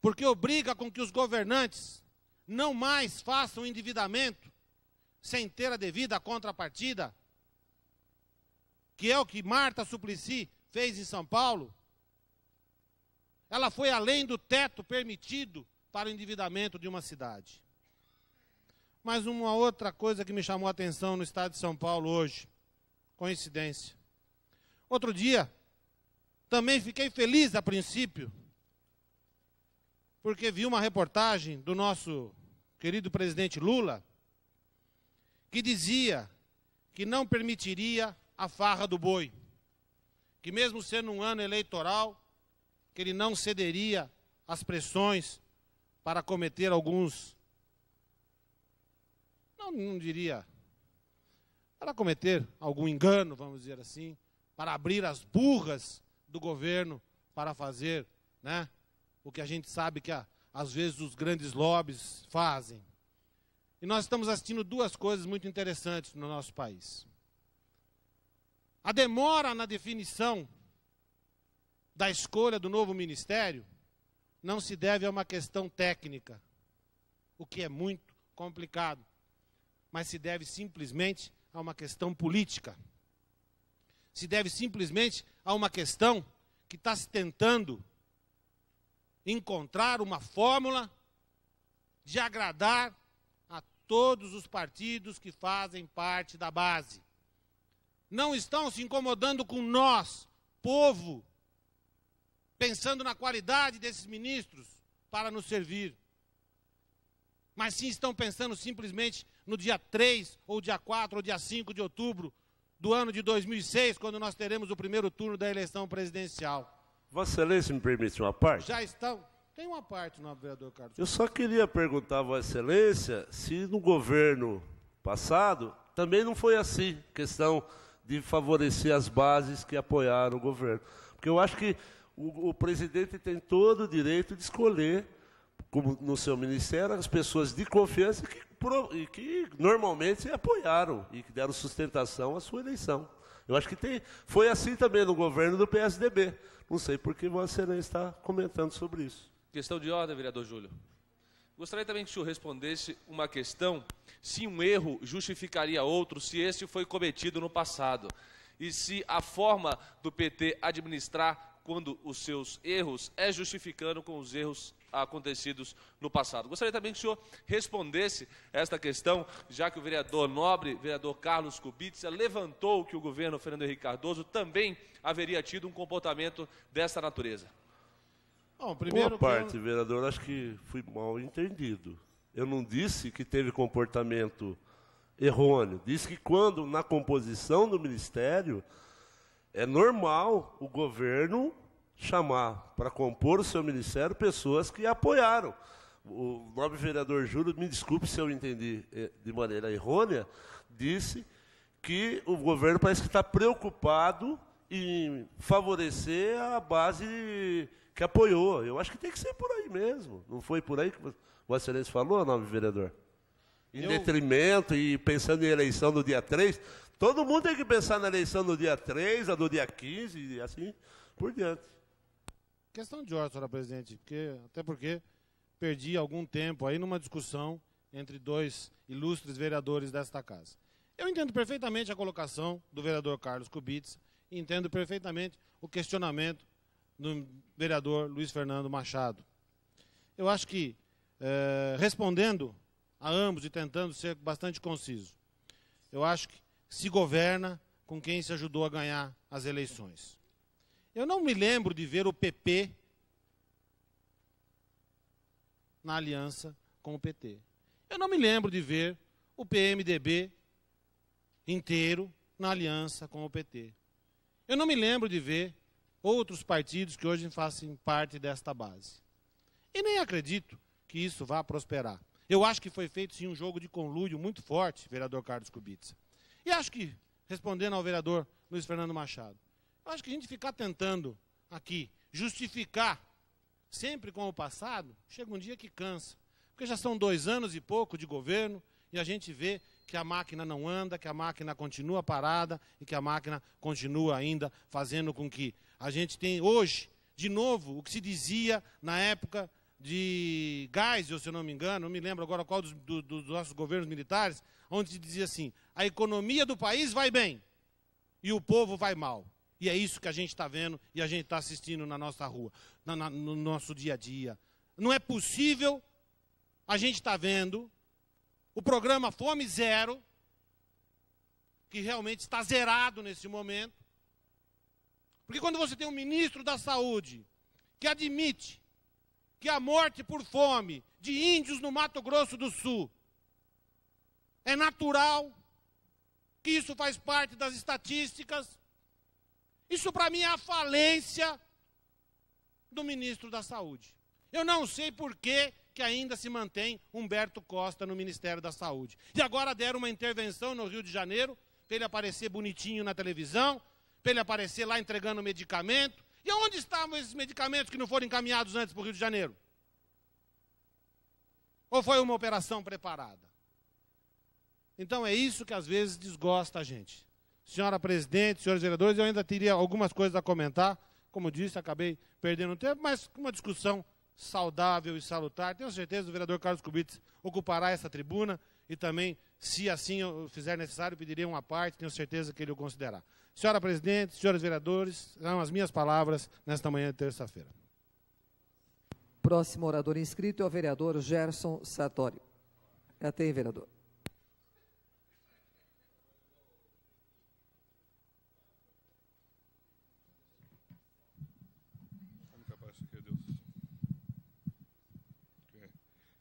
porque obriga com que os governantes não mais façam endividamento sem ter a devida contrapartida, que é o que Marta Suplicy fez em São Paulo. Ela foi além do teto permitido para o endividamento de uma cidade. Mas uma outra coisa que me chamou a atenção no Estado de São Paulo hoje, coincidência. Outro dia, também fiquei feliz a princípio, porque vi uma reportagem do nosso querido presidente Lula, que dizia que não permitiria a farra do boi, que mesmo sendo um ano eleitoral, que ele não cederia as pressões para cometer alguns, não diria, para cometer algum engano, vamos dizer assim, para abrir as burras do governo para fazer, né, o que a gente sabe que às vezes os grandes lobbies fazem. E nós estamos assistindo duas coisas muito interessantes no nosso país. A demora na definição da escolha do novo ministério não se deve a uma questão técnica, o que é muito complicado, mas se deve simplesmente a uma questão política. Se deve simplesmente a uma questão que está se tentando encontrar uma fórmula de agradar a todos os partidos que fazem parte da base. Não estão se incomodando com nós, povo, pensando na qualidade desses ministros para nos servir. Mas sim estão pensando simplesmente no dia 3, ou dia 4, ou dia 5 de outubro do ano de 2006, quando nós teremos o primeiro turno da eleição presidencial. Vossa Excelência me permite uma parte? Já estão. Tem uma parte, nobre vereador Carlos. Eu só queria perguntar a Vossa Excelência se no governo passado também não foi assim, questão de favorecer as bases que apoiaram o governo. Porque eu acho que o presidente tem todo o direito de escolher, como no seu ministério, as pessoas de confiança que normalmente apoiaram e que deram sustentação à sua eleição. Eu acho que foi assim também no governo do PSDB. Não sei por que Vossa Excelência está comentando sobre isso. Questão de ordem, vereador Júlio. Gostaria também que o senhor respondesse uma questão, se um erro justificaria outro, se este foi cometido no passado. E se a forma do PT administrar quando os seus erros é justificando com os erros acontecidos no passado. Gostaria também que o senhor respondesse esta questão, já que o vereador nobre, vereador Carlos Kubitsa, levantou que o governo Fernando Henrique Cardoso também haveria tido um comportamento dessa natureza. Bom, primeiro, boa parte, vereador, acho que fui mal entendido. Eu não disse que teve comportamento errôneo. Disse que quando, na composição do ministério, é normal o governo chamar para compor o seu ministério pessoas que apoiaram. O nobre vereador Júlio, me desculpe se eu entendi de maneira errônea, disse que o governo parece que está preocupado em favorecer a base que apoiou. Eu acho que tem que ser por aí mesmo. Não foi por aí que Vossa Excelência falou, nobre vereador? Em detrimento e pensando em eleição no dia 3, todo mundo tem que pensar na eleição no dia 3, a do dia 15 e assim por diante. Questão de ordem, senhora presidente, até porque perdi algum tempo aí numa discussão entre dois ilustres vereadores desta casa. Eu entendo perfeitamente a colocação do vereador Carlos Kubitsa e entendo perfeitamente o questionamento do vereador Luiz Fernando Machado. Eu acho que, respondendo a ambos e tentando ser bastante conciso, eu acho que se governa com quem se ajudou a ganhar as eleições. Eu não me lembro de ver o PP na aliança com o PT. Eu não me lembro de ver o PMDB inteiro na aliança com o PT. Eu não me lembro de ver outros partidos que hoje fazem parte desta base. E nem acredito que isso vá prosperar. Eu acho que foi feito, sim, um jogo de conluio muito forte, vereador Carlos Kubitsa. E acho que, respondendo ao vereador Luiz Fernando Machado, eu acho que a gente ficar tentando aqui justificar sempre com o passado, chega um dia que cansa. Porque já são 2 anos e pouco de governo e a gente vê que a máquina não anda, que a máquina continua parada e que a máquina continua ainda fazendo com que a gente tenha hoje, de novo, o que se dizia na época de Geisel, se eu não me engano, não me lembro agora qual dos nossos governos militares, onde se dizia assim, a economia do país vai bem e o povo vai mal. E é isso que a gente está vendo e a gente está assistindo na nossa rua, no nosso dia a dia. Não é possível a gente estar vendo o programa Fome Zero, que realmente está zerado nesse momento. Porque quando você tem um ministro da Saúde que admite que a morte por fome de índios no Mato Grosso do Sul é natural, que isso faz parte das estatísticas, isso para mim é a falência do ministro da Saúde. Eu não sei por que ainda se mantém Humberto Costa no Ministério da Saúde. E agora deram uma intervenção no Rio de Janeiro, para ele aparecer bonitinho na televisão, para ele aparecer lá entregando medicamento. E onde estavam esses medicamentos que não foram encaminhados antes para o Rio de Janeiro? Ou foi uma operação preparada? Então é isso que às vezes desgosta a gente. Senhora presidente, senhores vereadores, eu ainda teria algumas coisas a comentar. Como disse, acabei perdendo tempo, mas uma discussão saudável e salutar. Tenho certeza que o vereador Carlos Kubitz ocupará essa tribuna e também, se assim eu fizer necessário, pedirei uma parte, tenho certeza que ele o considerará. Senhora presidente, senhores vereadores, são as minhas palavras nesta manhã de terça-feira. Próximo orador inscrito é o vereador Gerson Sartori. Até aí, vereador.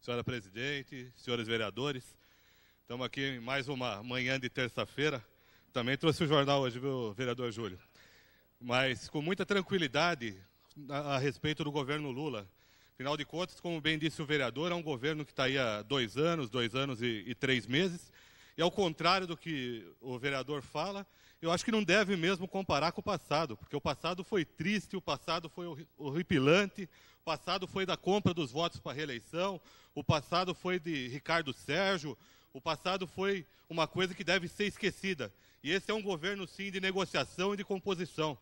Senhora presidente, senhores vereadores, estamos aqui em mais uma manhã de terça-feira. Também trouxe o jornal hoje, viu, vereador Júlio? Mas com muita tranquilidade a respeito do governo Lula. Afinal de contas, como bem disse o vereador, é um governo que está aí há 2 anos e 3 meses. E ao contrário do que o vereador fala, eu acho que não deve mesmo comparar com o passado, porque o passado foi triste, o passado foi horripilante, o passado foi da compra dos votos para a reeleição, o passado foi de Ricardo Sérgio, o passado foi uma coisa que deve ser esquecida. E esse é um governo, sim, de negociação e de composição.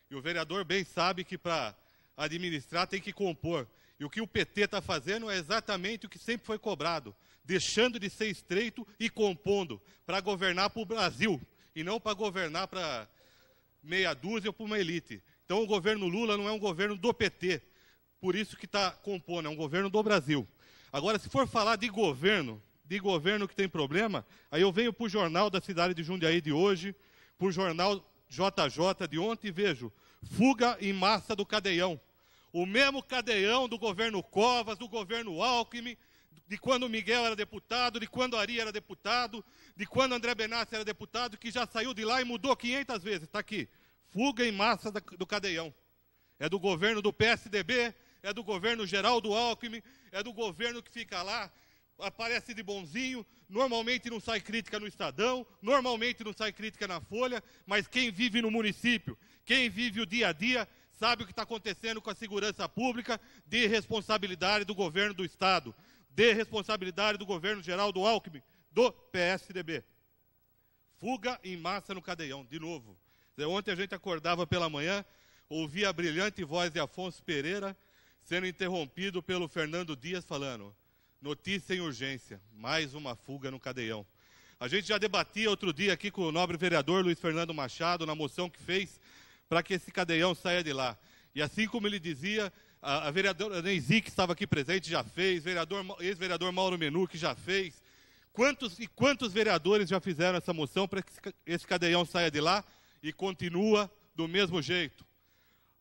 E o vereador bem sabe que para administrar tem que compor. E o que o PT está fazendo é exatamente o que sempre foi cobrado, deixando de ser estreito e compondo, para governar para o Brasil, e não para governar para meia dúzia ou para uma elite. Então o governo Lula não é um governo do PT, por isso que está compondo, é um governo do Brasil. Agora, se for falar de governo que tem problema, aí eu venho para o jornal da cidade de Jundiaí de hoje, para o jornal JJ de ontem e vejo fuga em massa do Cadeião. O mesmo Cadeião do governo Covas, do governo Alckmin, de quando o Miguel era deputado, de quando Ari era deputado, de quando André Benassi era deputado, que já saiu de lá e mudou 500 vezes. Está aqui, fuga em massa do Cadeião. É do governo do PSDB, é do governo Geraldo Alckmin, é do governo que fica lá, aparece de bonzinho, normalmente não sai crítica no Estadão, normalmente não sai crítica na Folha, mas quem vive no município, quem vive o dia a dia, sabe o que está acontecendo com a segurança pública, de responsabilidade do governo do Estado, de responsabilidade do governo Geraldo Alckmin, do PSDB. Fuga em massa no Cadeião, de novo. Ontem a gente acordava pela manhã, ouvia a brilhante voz de Afonso Pereira, sendo interrompido pelo Fernando Dias, falando: notícia em urgência, mais uma fuga no Cadeião. A gente já debatia outro dia aqui com o nobre vereador Luiz Fernando Machado, na moção que fez para que esse Cadeião saia de lá. E assim como ele dizia, a vereadora Nenzi, que estava aqui presente, já fez, ex-vereador Mauro Menu, que já fez. Quantos vereadores já fizeram essa moção para que esse Cadeião saia de lá e continua do mesmo jeito?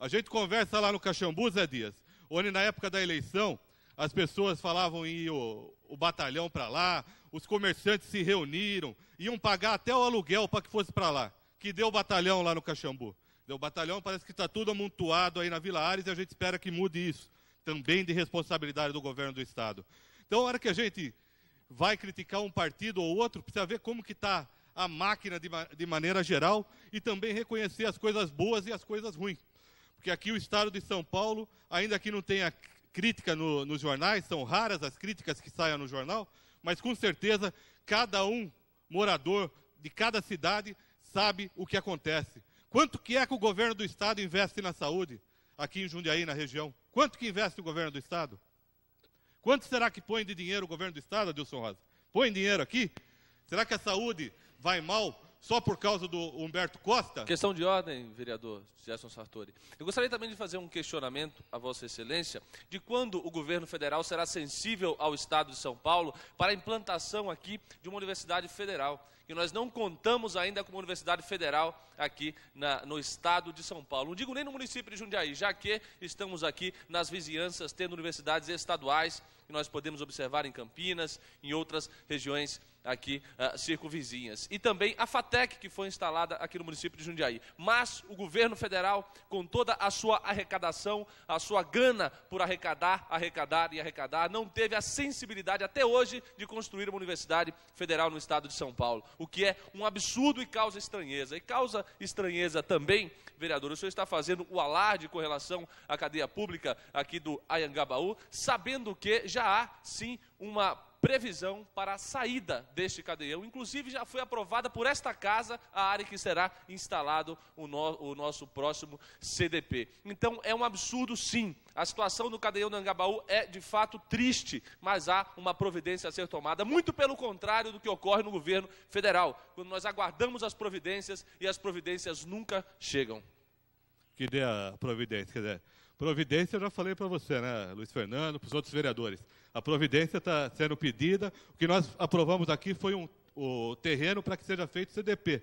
A gente conversa lá no Caxambu, Zé Dias, onde na época da eleição as pessoas falavam em ir o batalhão para lá, os comerciantes se reuniram, iam pagar até o aluguel para que fosse para lá, que deu o batalhão lá no Caxambu. O batalhão parece que está tudo amontoado aí na Vila Ares e a gente espera que mude isso, também de responsabilidade do governo do Estado. Então, a hora que a gente vai criticar um partido ou outro, precisa ver como que está a máquina de maneira geral e também reconhecer as coisas boas e as coisas ruins. Porque aqui o Estado de São Paulo, ainda que não tenha crítica nos jornais, são raras as críticas que saiam no jornal, mas com certeza cada morador de cada cidade sabe o que acontece. Quanto que é que o governo do Estado investe na saúde, aqui em Jundiaí, na região? Quanto que investe o governo do Estado? Quanto será que põe de dinheiro o governo do Estado, Adilson Rosa? Põe dinheiro aqui? Será que a saúde vai mal só por causa do Humberto Costa? Questão de ordem, vereador Gerson Sartori. Eu gostaria também de fazer um questionamento a Vossa Excelência de quando o governo federal será sensível ao Estado de São Paulo para a implantação aqui de uma universidade federal. que nós não contamos ainda com uma universidade federal aqui no estado de São Paulo. Não digo nem no município de Jundiaí, já que estamos aqui nas vizinhanças, tendo universidades estaduais, que nós podemos observar em Campinas, em outras regiões aqui circunvizinhas. E também a FATEC, que foi instalada aqui no município de Jundiaí. Mas o governo federal, com toda a sua arrecadação, a sua gana por arrecadar, não teve a sensibilidade até hoje de construir uma universidade federal no estado de São Paulo, o que é um absurdo e causa estranheza. E causa estranheza também, vereador, o senhor está fazendo o alarde com relação à cadeia pública aqui do Anhangabaú, sabendo que já há, sim, uma previsão para a saída deste cadeião. Inclusive, já foi aprovada por esta casa a área que será instalado o nosso próximo CDP. Então, é um absurdo, sim. A situação do cadeião do Anhangabaú é, de fato, triste, mas há uma providência a ser tomada, muito pelo contrário do que ocorre no governo federal, quando nós aguardamos as providências e as providências nunca chegam. Que dê a providência, quer dizer, providência eu já falei para você, né, Luiz Fernando, para os outros vereadores. A providência está sendo pedida. O que nós aprovamos aqui foi o terreno para que seja feito o CDP.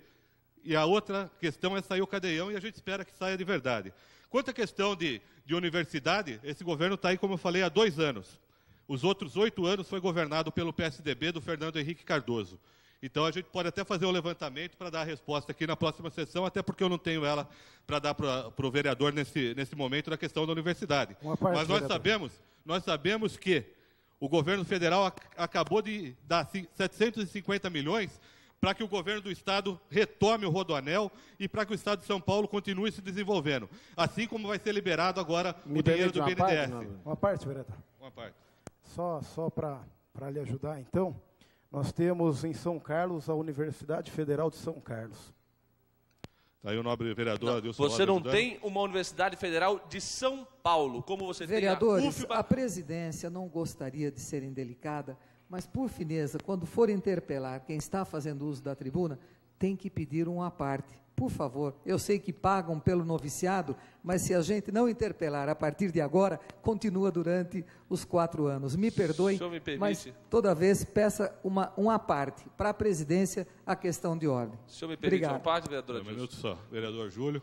E a outra questão é sair o cadeião e a gente espera que saia de verdade. Quanto à questão de universidade, esse governo está aí, como eu falei, há 2 anos. Os outros 8 anos foi governado pelo PSDB do Fernando Henrique Cardoso. Então, a gente pode até fazer um levantamento para dar a resposta aqui na próxima sessão, até porque eu não tenho ela para dar para o vereador nesse momento da questão da universidade. Mas nós sabemos que o governo federal acabou de dar 750 milhões para que o governo do estado retome o Rodoanel e para que o estado de São Paulo continue se desenvolvendo. Assim como vai ser liberado agora o dinheiro do BNDES. Uma parte, vereador. Uma parte. Só para lhe ajudar, então. Nós temos em São Carlos a Universidade Federal de São Carlos. Está aí o nobre vereador Adilson. Você não tem uma Universidade Federal de São Paulo, como você Vereadores, tem a UFBA. A presidência não gostaria de ser indelicada, mas por fineza, quando for interpelar quem está fazendo uso da tribuna, tem que pedir uma parte. Por favor, eu sei que pagam pelo noviciado, mas se a gente não interpelar a partir de agora, continua durante os 4 anos. Me perdoe, mas toda vez peça uma parte para a presidência a questão de ordem. O senhor me permite uma parte, vereador? Um minuto só. Vereador Júlio.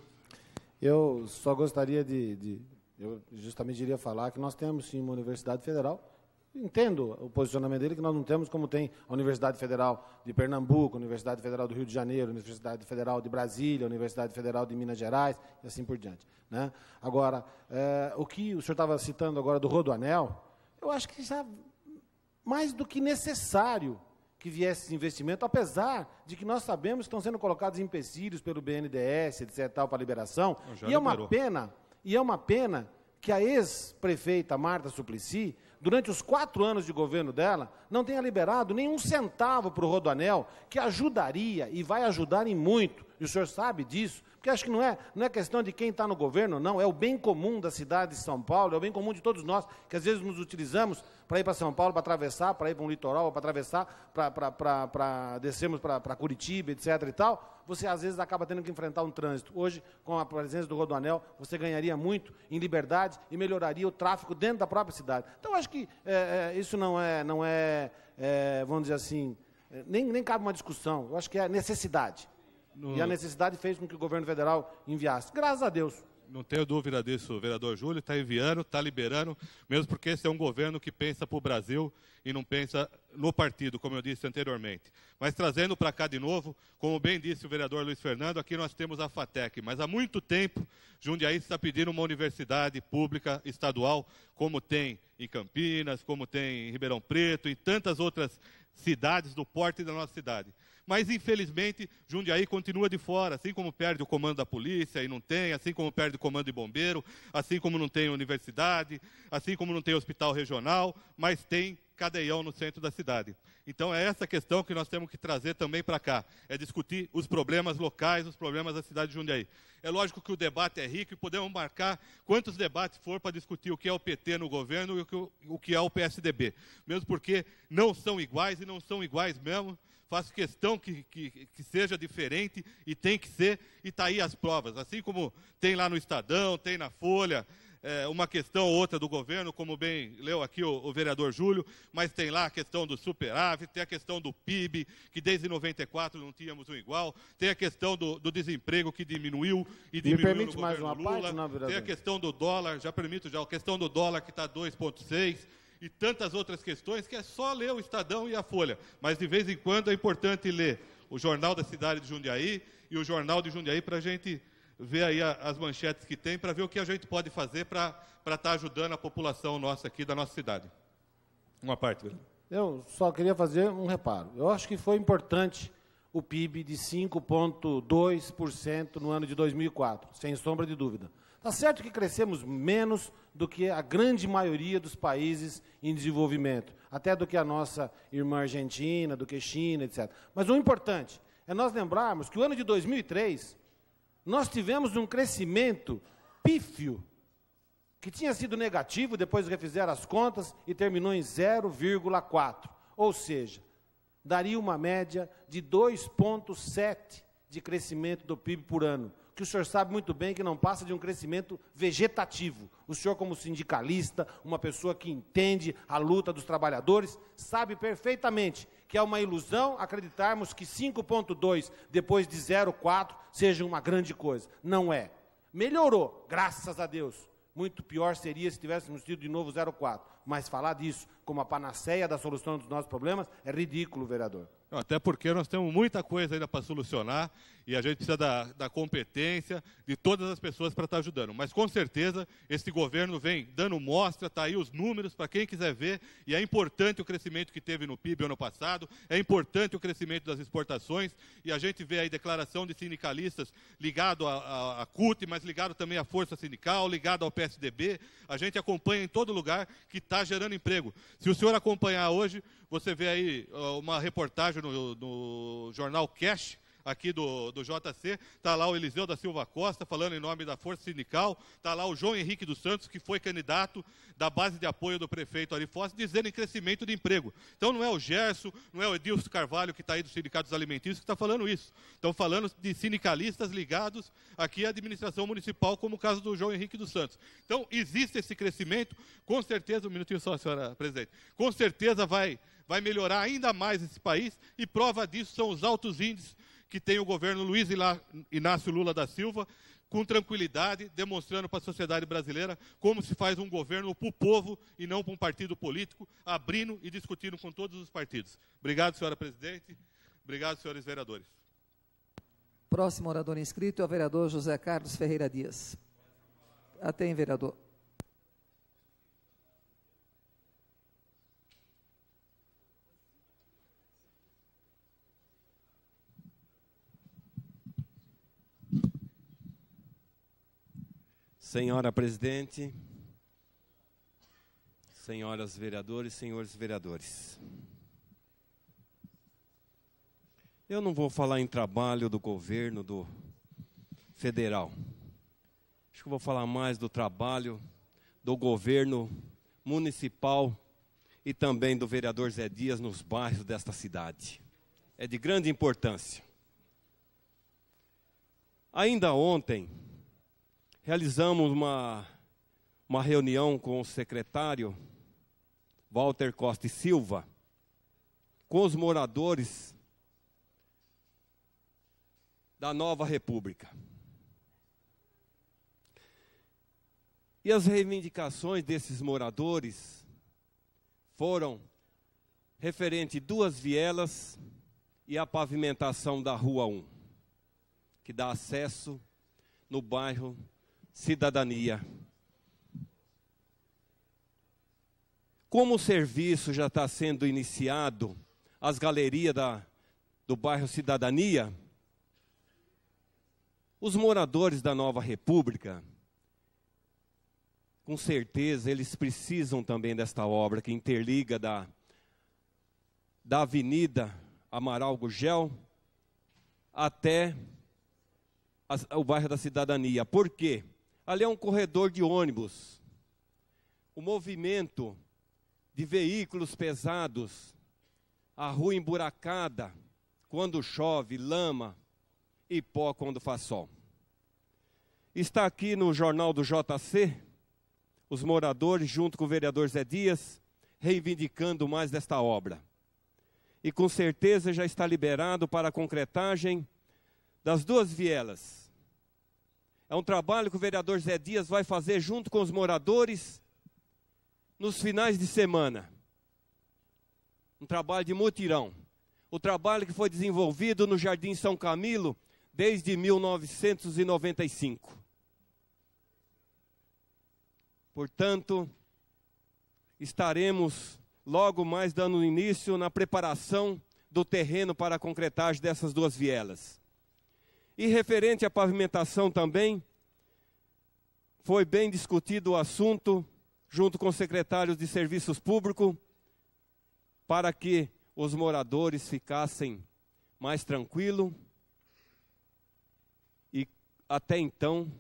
Eu só gostaria eu justamente iria falar que nós temos sim uma universidade federal. Entendo o posicionamento dele, que nós não temos como tem a Universidade Federal de Pernambuco, a Universidade Federal do Rio de Janeiro, a Universidade Federal de Brasília, a Universidade Federal de Minas Gerais, e assim por diante. Né? Agora, o que o senhor estava citando agora do Rodoanel, eu acho que já mais do que necessário que viesse esse investimento, apesar de que nós sabemos que estão sendo colocados empecilhos pelo BNDES, etc., para a liberação, e é uma pena que a ex-prefeita Marta Suplicy, durante os 4 anos de governo dela, não tenha liberado nenhum centavo para o Rodoanel, que ajudaria e vai ajudar em muito, e o senhor sabe disso, porque acho que não é questão de quem está no governo, não, é o bem comum da cidade de São Paulo, é o bem comum de todos nós, que às vezes nos utilizamos para ir para São Paulo, para atravessar, para ir para um litoral, para atravessar, para descermos para Curitiba, etc. e tal, você às vezes acaba tendo que enfrentar um trânsito. Hoje, com a presença do Rodoanel, você ganharia muito em liberdade e melhoraria o tráfego dentro da própria cidade. Então, acho que isso não é, vamos dizer assim, nem cabe uma discussão, eu acho que é necessidade. E a necessidade fez com que o governo federal enviasse. Graças a Deus. Não tenho dúvida disso, o vereador Júlio está enviando, está liberando, mesmo porque esse é um governo que pensa para o Brasil e não pensa no partido, como eu disse anteriormente. Mas trazendo para cá de novo, como bem disse o vereador Luiz Fernando, aqui nós temos a FATEC, mas há muito tempo Jundiaí está pedindo uma universidade pública estadual, como tem em Campinas, como tem em Ribeirão Preto e tantas outras cidades do porte da nossa cidade. Mas, infelizmente, Jundiaí continua de fora, assim como perde o comando da polícia e não tem, assim como perde o comando de bombeiro, assim como não tem universidade, assim como não tem hospital regional, mas tem cadeião no centro da cidade. Então, é essa questão que nós temos que trazer também para cá, é discutir os problemas locais, os problemas da cidade de Jundiaí. É lógico que o debate é rico e podemos marcar quantos debates for para discutir o que é o PT no governo e o que é o PSDB, mesmo porque não são iguais e não são iguais mesmo. Faço questão que seja diferente e tem que ser, e está aí as provas. Assim como tem lá no Estadão, tem na Folha, uma questão ou outra do governo, como bem leu aqui o vereador Júlio, mas tem lá a questão do superávit, tem a questão do PIB, que desde 94 não tínhamos um igual, tem a questão do desemprego, que diminuiu e diminuiu no permite mais governo uma Lula, parte, não, vereador? tem a questão do dólar, a questão do dólar que está 2,6, e tantas outras questões que é só ler o Estadão e a Folha. Mas, de vez em quando, é importante ler o Jornal da Cidade de Jundiaí e o Jornal de Jundiaí para a gente ver aí as manchetes que tem, para ver o que a gente pode fazer para estar ajudando a população nossa aqui da nossa cidade. Uma parte, vereador. Eu só queria fazer um reparo. Eu acho que foi importante o PIB de 5,2% no ano de 2004, sem sombra de dúvida. Está certo que crescemos menos do que a grande maioria dos países em desenvolvimento, até do que a nossa irmã Argentina, do que China, etc. Mas o importante é nós lembrarmos que o ano de 2003, nós tivemos um crescimento pífio, que tinha sido negativo, depois refizeram as contas e terminou em 0,4. Ou seja, daria uma média de 2,7 de crescimento do PIB por ano, que o senhor sabe muito bem que não passa de um crescimento vegetativo. O senhor, como sindicalista, uma pessoa que entende a luta dos trabalhadores, sabe perfeitamente que é uma ilusão acreditarmos que 5,2 depois de 0,4 seja uma grande coisa. Não é. Melhorou, graças a Deus. Muito pior seria se tivéssemos tido de novo 0,4. Mas falar disso como a panaceia da solução dos nossos problemas é ridículo, vereador. Até porque nós temos muita coisa ainda para solucionar e a gente precisa da competência de todas as pessoas para estar ajudando. Mas, com certeza, esse governo vem dando mostra, está aí os números para quem quiser ver, e é importante o crescimento que teve no PIB ano passado, é importante o crescimento das exportações, e a gente vê aí declaração de sindicalistas ligado à CUT, mas ligado também à Força Sindical, ligado ao PSDB. A gente acompanha em todo lugar que está gerando emprego. Se o senhor acompanhar hoje, você vê aí uma reportagem no jornal Cash, aqui do JC, está lá o Eliseu da Silva Costa, falando em nome da Força Sindical, está lá o João Henrique dos Santos, que foi candidato da base de apoio do prefeito Ari Fosse, dizendo em crescimento de emprego. Então não é o Gerson, não é o Edilson Carvalho, que está aí dos sindicatos alimentícios, que está falando isso. Estão falando de sindicalistas ligados aqui à administração municipal, como o caso do João Henrique dos Santos. Então, existe esse crescimento, com certeza, um minutinho só, senhora presidente, com certeza vai melhorar ainda mais esse país, e prova disso são os altos índices que tem o governo Luiz Inácio Lula da Silva, com tranquilidade, demonstrando para a sociedade brasileira como se faz um governo para o povo e não para um partido político, abrindo e discutindo com todos os partidos. Obrigado, senhora presidente. Obrigado, senhores vereadores. Próximo orador inscrito é o vereador José Carlos Ferreira Dias. Tem, vereador. Senhora presidente, senhoras vereadores, senhores vereadores. Eu não vou falar em trabalho do governo do federal. Acho que vou falar mais do trabalho do governo municipal e também do vereador Zé Dias nos bairros desta cidade. É de grande importância. Ainda ontem, realizamos uma reunião com o secretário Walter Costa e Silva, com os moradores da Nova República. E as reivindicações desses moradores foram referente a 2 vielas e a pavimentação da Rua 1, que dá acesso no bairro Cidadania. Como o serviço já está sendo iniciado, as galerias do bairro Cidadania, os moradores da Nova República, com certeza, eles precisam também desta obra que interliga da Avenida Amaral Gurgel até o bairro da Cidadania. Por quê? Ali é um corredor de ônibus. O movimento de veículos pesados, a rua emburacada, quando chove, lama e pó quando faz sol. Está aqui no jornal do JC os moradores, junto com o vereador Zé Dias, reivindicando mais desta obra. E com certeza já está liberado para a concretagem das 2 vielas. É um trabalho que o vereador Zé Dias vai fazer junto com os moradores nos finais de semana. Um trabalho de mutirão. O trabalho que foi desenvolvido no Jardim São Camilo desde 1995. Portanto, estaremos logo mais dando início na preparação do terreno para a concretagem dessas 2 vielas. E referente à pavimentação também, foi bem discutido o assunto, junto com os secretários de Serviços Públicos, para que os moradores ficassem mais tranquilos e até então,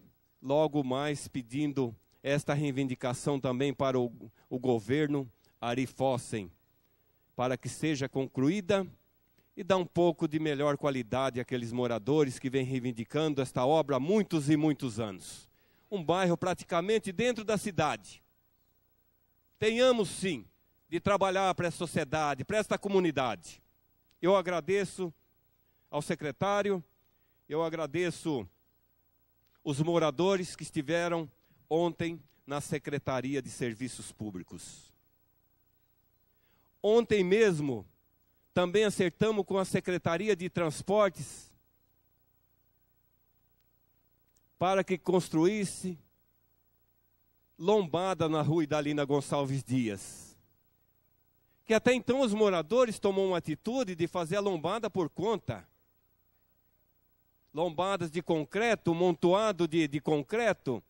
logo mais pedindo esta reivindicação também para o governo Ari Fossen, para que seja concluída e dar um pouco de melhor qualidade àqueles moradores que vêm reivindicando esta obra há muitos e muitos anos. Um bairro praticamente dentro da cidade. Tenhamos sim de trabalhar para essa sociedade, para esta comunidade. Eu agradeço ao secretário, eu agradeço os moradores que estiveram ontem na Secretaria de Serviços Públicos. Ontem mesmo, também acertamos com a Secretaria de Transportes para que construísse lombada na rua Idalina Gonçalves Dias. Que até então os moradores tomam uma atitude de fazer a lombada por conta. Lombadas de concreto, montoado de concreto,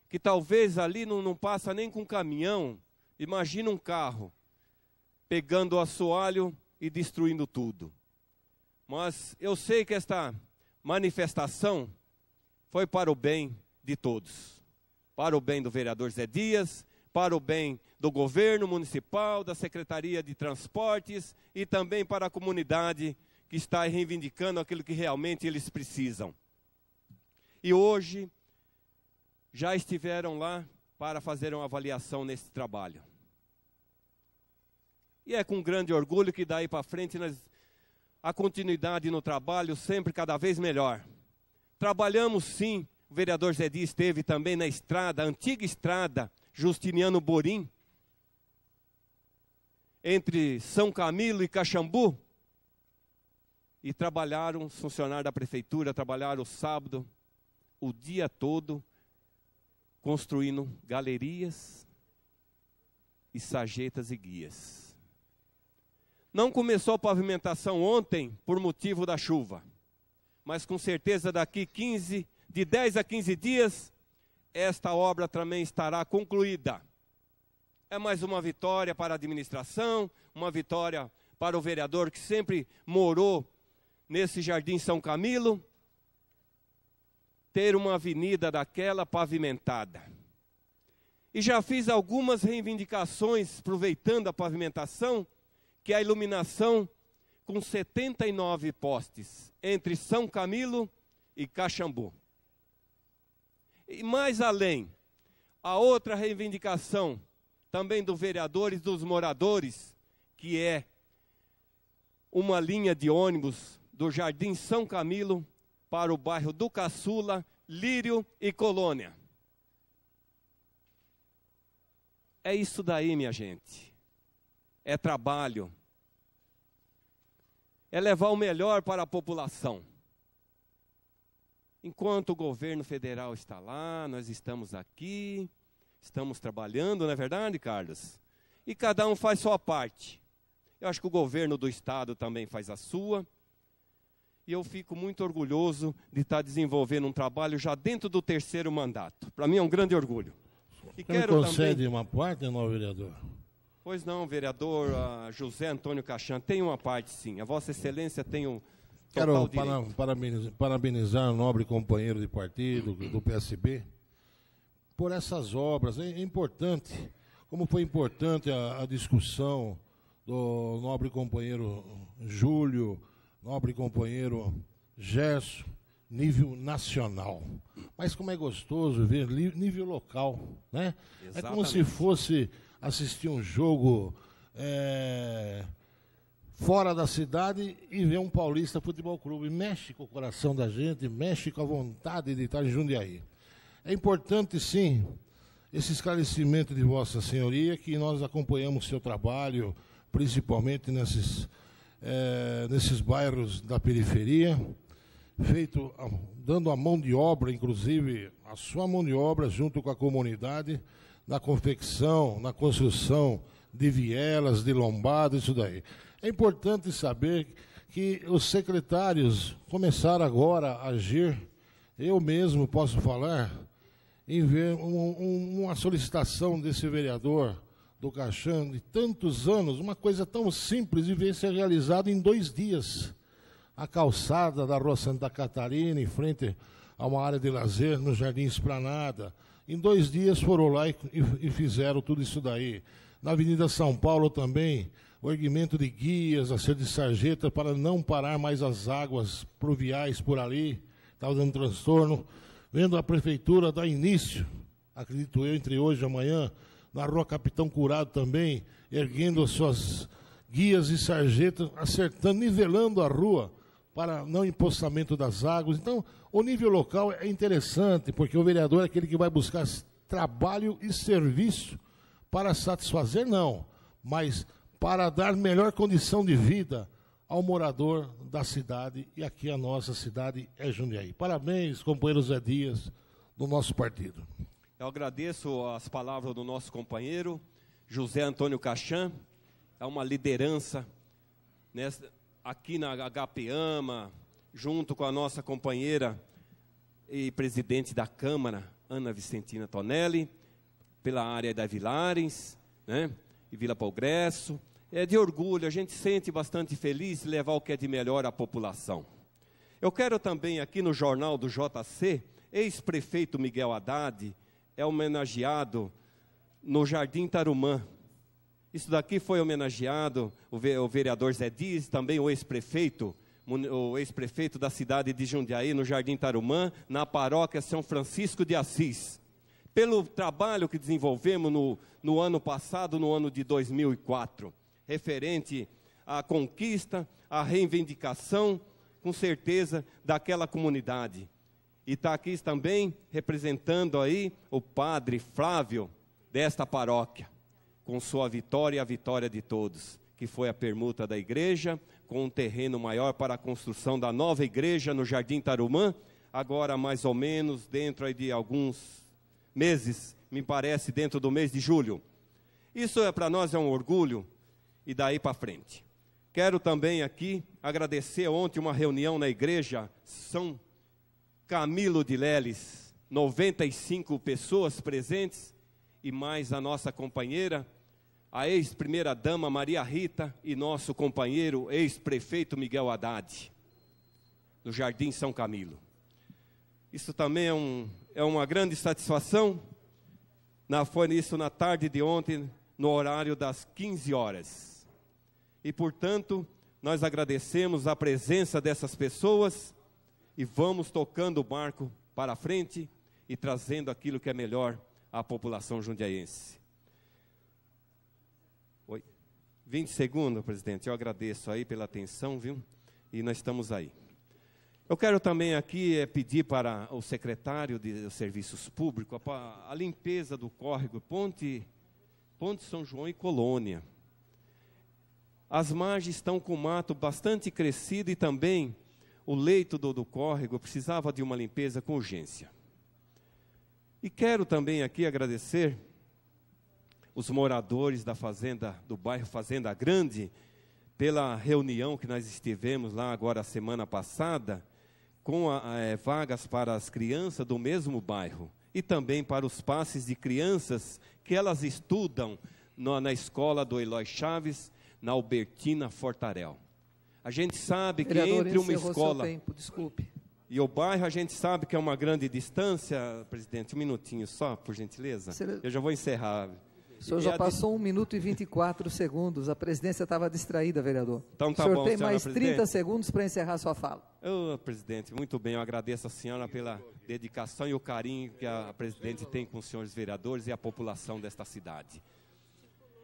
que talvez ali não passa nem com caminhão. Imagina um carro pegando o assoalho e destruindo tudo. Mas eu sei que esta manifestação foi para o bem de todos. Para o bem do vereador Zé Dias, para o bem do governo municipal, da Secretaria de Transportes e também para a comunidade que está reivindicando aquilo que realmente eles precisam. E hoje já estiveram lá para fazer uma avaliação nesse trabalho. E é com grande orgulho que daí para frente a continuidade no trabalho sempre cada vez melhor. Trabalhamos sim, o vereador Zé Dias esteve também na estrada, a antiga estrada Justiniano Borim, entre São Camilo e Caxambu, e trabalharam, os funcionários da prefeitura trabalharam o sábado, o dia todo, construindo galerias e sarjetas e guias. Não começou a pavimentação ontem por motivo da chuva, mas com certeza daqui de 10 a 15 dias, esta obra também estará concluída. É mais uma vitória para a administração, uma vitória para o vereador que sempre morou nesse Jardim São Camilo, ter uma avenida daquela pavimentada. E já fiz algumas reivindicações, aproveitando a pavimentação, que é a iluminação com 79 postes, entre São Camilo e Caxambu. E mais além, a outra reivindicação, também dos vereadores, dos moradores, que é uma linha de ônibus do Jardim São Camilo para o bairro do Caçula, Lírio e Colônia. É isso daí, minha gente. É trabalho. É levar o melhor para a população. Enquanto o governo federal está lá, nós estamos aqui, estamos trabalhando, não é verdade, Carlos? E cada um faz sua parte. Eu acho que o governo do estado também faz a sua. E eu fico muito orgulhoso de estar desenvolvendo um trabalho já dentro do 3º mandato. Para mim é um grande orgulho. E quero concede também... uma parte, não, vereador? Pois não, vereador José Antônio Cachan, tem uma parte sim. A Vossa Excelência tem o total direito. Quero parabenizar o nobre companheiro de partido, do PSB, por essas obras. É importante, como foi importante a discussão do nobre companheiro Júlio, nobre companheiro Gerson, nível nacional. Mas como é gostoso ver nível local, né? Exatamente. É como se fosse assistir um jogo fora da cidade e ver um Paulista Futebol Clube. Mexe com o coração da gente, mexe com a vontade de estar em Jundiaí. É importante, sim, esse esclarecimento de Vossa Senhoria, que nós acompanhamos o seu trabalho, principalmente nesses bairros da periferia, feito dando a mão de obra, inclusive a sua mão de obra, junto com a comunidade, na confecção, na construção de vielas, de lombadas, isso daí. É importante saber que os secretários começaram agora a agir. Eu mesmo posso falar em ver uma solicitação desse vereador do Caixão de tantos anos, uma coisa tão simples, e ver ser realizado em 2 dias. A calçada da Rua Santa Catarina, em frente a uma área de lazer, no Jardim Esplanada. Em 2 dias foram lá e fizeram tudo isso daí. Na Avenida São Paulo também, o erguimento de guias, acerto de sarjeta, para não parar mais as águas pluviais por ali, estava dando transtorno. Vendo a prefeitura dar início, acredito eu, entre hoje e amanhã, na Rua Capitão Curado também, erguendo as suas guias e sarjetas, acertando, nivelando a rua, para não empoçamento das águas. Então, o nível local é interessante, porque o vereador é aquele que vai buscar trabalho e serviço para satisfazer, não, mas para dar melhor condição de vida ao morador da cidade, e aqui a nossa cidade é Jundiaí. Parabéns, companheiro Zé Dias, do nosso partido. Eu agradeço as palavras do nosso companheiro, José Antônio Caixão, é uma liderança aqui na HPAMA, junto com a nossa companheira e presidente da Câmara, Ana Vicentina Tonelli, pela área da Vilares, né, e Vila Progresso. É de orgulho, a gente sente bastante feliz de levar o que é de melhor à população. Eu quero também aqui no jornal do JC, ex-prefeito Miguel Haddad é homenageado no Jardim Tarumã. Isso daqui foi homenageado o vereador Zé Dias, também o ex-prefeito da cidade de Jundiaí, no Jardim Tarumã, na paróquia São Francisco de Assis. Pelo trabalho que desenvolvemos no ano passado, no ano de 2004, referente à conquista, à reivindicação, com certeza, daquela comunidade. E está aqui também representando aí o padre Flávio desta paróquia, com sua vitória e a vitória de todos, que foi a permuta da igreja, com um terreno maior para a construção da nova igreja no Jardim Tarumã, agora mais ou menos dentro aí de alguns meses, me parece dentro do mês de julho. Isso para nós é um orgulho, e daí para frente. Quero também aqui agradecer ontem uma reunião na igreja São Camilo de Leles, 95 pessoas presentes, e mais a nossa companheira, a ex-primeira-dama Maria Rita, e nosso companheiro, ex-prefeito Miguel Haddad, do Jardim São Camilo. Isso também é uma grande satisfação. Foi isso na tarde de ontem, no horário das 15 horas. E, portanto, nós agradecemos a presença dessas pessoas e vamos tocando o barco para frente e trazendo aquilo que é melhor à população jundiaense. 20 segundos, presidente, eu agradeço aí pela atenção, viu? E nós estamos aí. Eu quero também aqui pedir para o secretário de Serviços Públicos a limpeza do córrego Ponte São João e Colônia. As margens estão com mato bastante crescido e também o leito do córrego precisava de uma limpeza com urgência. E quero também aqui agradecer os moradores da fazenda, do bairro Fazenda Grande, pela reunião que nós estivemos lá agora a semana passada, com vagas para as crianças do mesmo bairro, e também para os passes de crianças que elas estudam na escola do Eloy Chaves, na Albertina Fortarel. A gente sabe que entre uma escola e o bairro, a gente sabe que é uma grande distância. Presidente, um minutinho só, por gentileza. Eu já vou encerrar. O senhor já passou 1 minuto e 24 segundos. A presidência estava distraída, vereador. Então tá o senhor bom, tem senhora mais presidente. 30 segundos para encerrar sua fala. Presidente, muito bem. Eu agradeço a senhora pela dedicação e o carinho que a presidente tem com os senhores vereadores e a população desta cidade.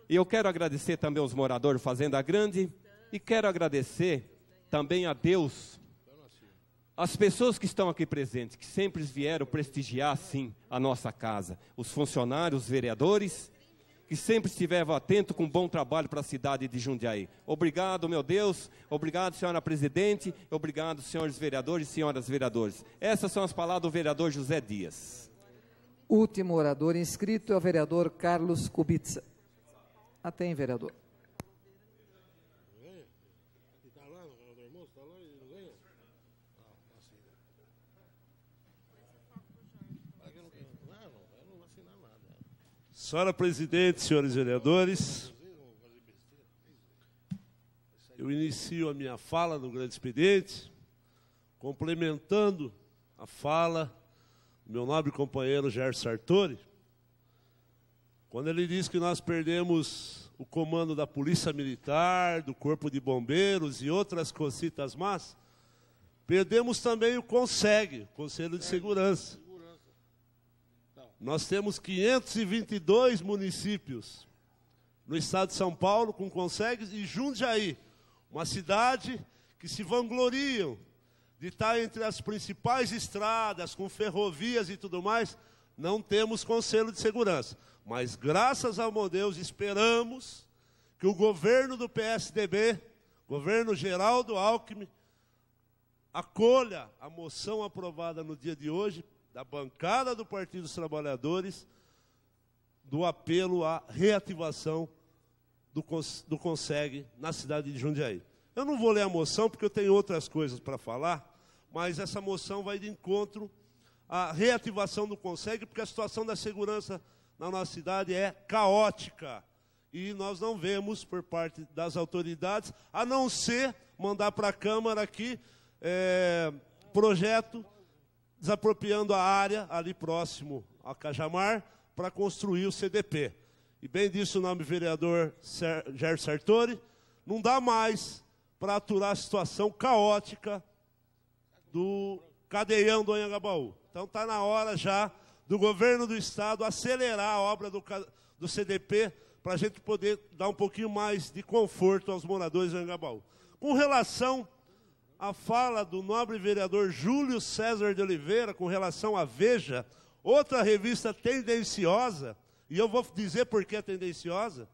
E eu quero agradecer também aos moradores de Fazenda Grande e quero agradecer também a Deus, as pessoas que estão aqui presentes, que sempre vieram prestigiar, sim, a nossa casa. Os funcionários, os vereadores, que sempre estiveram atentos com um bom trabalho para a cidade de Jundiaí. Obrigado, meu Deus. Obrigado, senhora presidente. Obrigado, senhores vereadores e senhoras vereadores. Essas são as palavras do vereador José Dias. Último orador inscrito é o vereador Carlos Kubica. Tem, vereador. Senhora presidente, senhores vereadores, eu inicio a minha fala no grande expediente, complementando a fala do meu nobre companheiro Jair Sartori, quando ele diz que nós perdemos o comando da Polícia Militar, do Corpo de Bombeiros e outras cositas más, perdemos também o CONSEG, Conselho de Segurança. Nós temos 522 municípios no estado de São Paulo com CONSEG e Jundiaí, uma cidade que se vangloriam de estar entre as principais estradas, com ferrovias e tudo mais, não temos Conselho de Segurança. Mas, graças ao meu Deus, esperamos que o governo do PSDB, governo Geraldo Alckmin, acolha a moção aprovada no dia de hoje, da bancada do Partido dos Trabalhadores, do apelo à reativação do CONSEG na cidade de Jundiaí. Eu não vou ler a moção porque eu tenho outras coisas para falar, mas essa moção vai de encontro à reativação do CONSEG, porque a situação da segurança na nossa cidade é caótica. E nós não vemos, por parte das autoridades, a não ser mandar para a Câmara aqui projeto desapropriando a área ali próximo a Cajamar para construir o CDP. E bem disse o nome vereador Jair Sartori, não dá mais para aturar a situação caótica do cadeião do Anhangabaú. Então está na hora já do governo do estado acelerar a obra do CDP para a gente poder dar um pouquinho mais de conforto aos moradores do Anhangabaú. Com relação à fala do nobre vereador Júlio César de Oliveira, com relação à Veja, outra revista tendenciosa, e eu vou dizer por que é tendenciosa,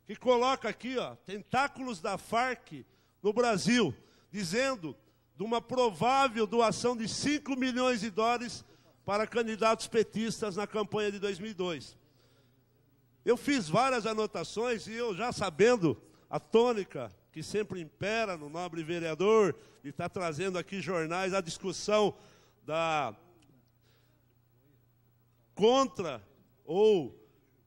que coloca aqui, ó, tentáculos da Farc no Brasil, dizendo de uma provável doação de 5 milhões de dólares para candidatos petistas na campanha de 2002. Eu fiz várias anotações e eu já sabendo a tônica que sempre impera no nobre vereador, e está trazendo aqui jornais a discussão da contra ou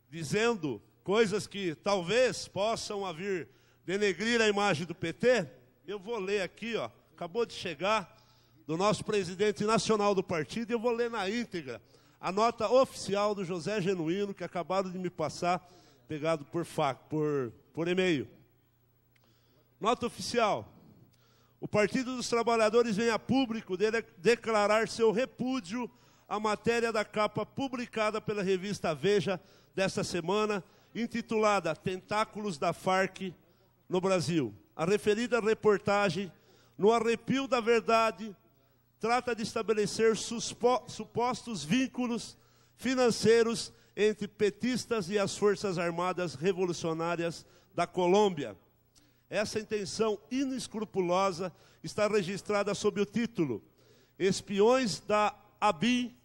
dizendo coisas que talvez possam vir denegrir a imagem do PT, eu vou ler aqui, ó, acabou de chegar do nosso presidente nacional do partido, e eu vou ler na íntegra a nota oficial do José Genuíno, que acabaram de me passar, pegado por e-mail. Nota oficial. O Partido dos Trabalhadores vem a público declarar seu repúdio à matéria da capa publicada pela revista Veja desta semana, intitulada Tentáculos da Farc no Brasil. A referida reportagem, no arrepio da verdade, trata de estabelecer supostos vínculos financeiros entre petistas e as Forças Armadas Revolucionárias da Colômbia. Essa intenção inescrupulosa está registrada sob o título Espiões da ABIN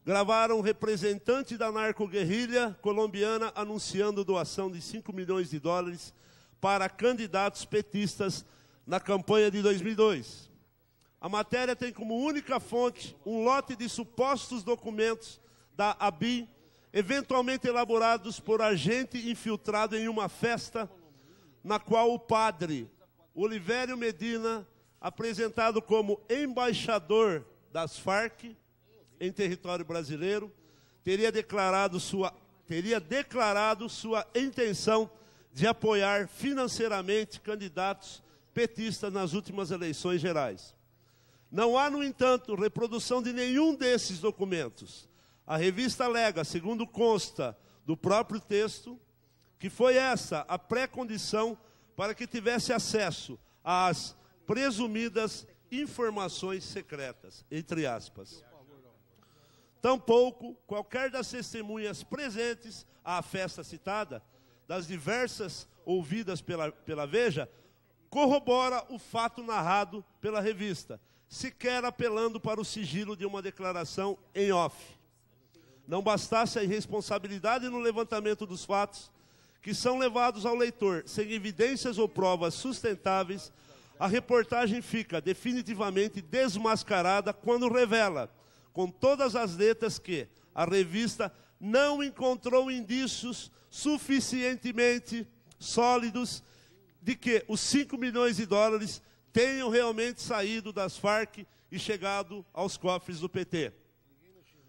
gravaram representante da narco-guerrilha colombiana anunciando doação de 5 milhões de dólares para candidatos petistas na campanha de 2002. A matéria tem como única fonte um lote de supostos documentos da ABIN, eventualmente elaborados por agente infiltrado em uma festa, na qual o padre Olivério Medina, apresentado como embaixador das Farc em território brasileiro, teria declarado sua teria declarado sua intenção de apoiar financeiramente candidatos petistas nas últimas eleições gerais. Não há, no entanto, reprodução de nenhum desses documentos. A revista alega, segundo consta do próprio texto, que foi essa a pré-condição para que tivesse acesso às presumidas informações secretas, entre aspas. Tampouco qualquer das testemunhas presentes à festa citada, das diversas ouvidas pela Veja, corrobora o fato narrado pela revista, sequer apelando para o sigilo de uma declaração em off. Não bastasse a irresponsabilidade no levantamento dos fatos, que são levados ao leitor sem evidências ou provas sustentáveis, a reportagem fica definitivamente desmascarada quando revela, com todas as letras, que a revista não encontrou indícios suficientemente sólidos de que os 5 milhões de dólares tenham realmente saído das Farc e chegado aos cofres do PT.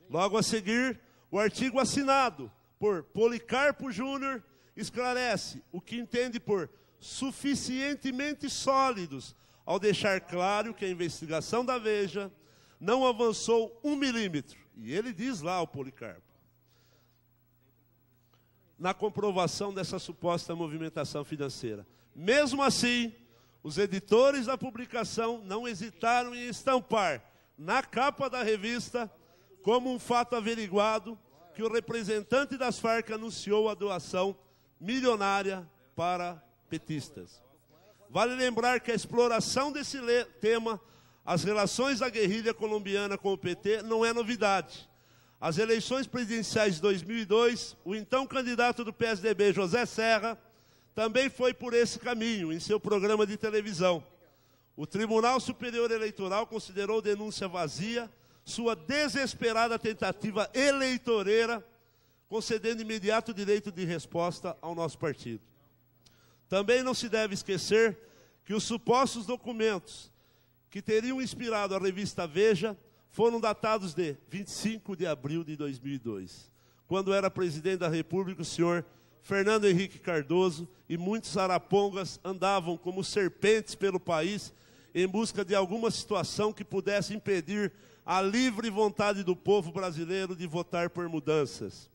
Logo a seguir, o artigo assinado por Policarpo Júnior esclarece o que entende por suficientemente sólidos, ao deixar claro que a investigação da Veja não avançou 1 milímetro. E ele diz lá, o Policarpo, na comprovação dessa suposta movimentação financeira. Mesmo assim, os editores da publicação não hesitaram em estampar na capa da revista, como um fato averiguado, que o representante das Farc anunciou a doação milionária para petistas. Vale lembrar que a exploração desse tema, as relações da guerrilha colombiana com o PT, não é novidade. As eleições presidenciais de 2002, o então candidato do PSDB, José Serra, também foi por esse caminho em seu programa de televisão. O Tribunal Superior Eleitoral considerou denúncia vazia sua desesperada tentativa eleitoreira, concedendo imediato direito de resposta ao nosso partido. Também não se deve esquecer que os supostos documentos que teriam inspirado a revista Veja foram datados de 25 de abril de 2002, quando era presidente da República o senhor Fernando Henrique Cardoso, e muitos arapongas andavam como serpentes pelo país em busca de alguma situação que pudesse impedir a livre vontade do povo brasileiro de votar por mudanças.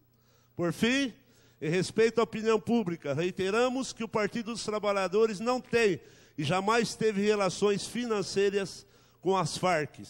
Por fim, em respeito à opinião pública, reiteramos que o Partido dos Trabalhadores não tem e jamais teve relações financeiras com as Farc.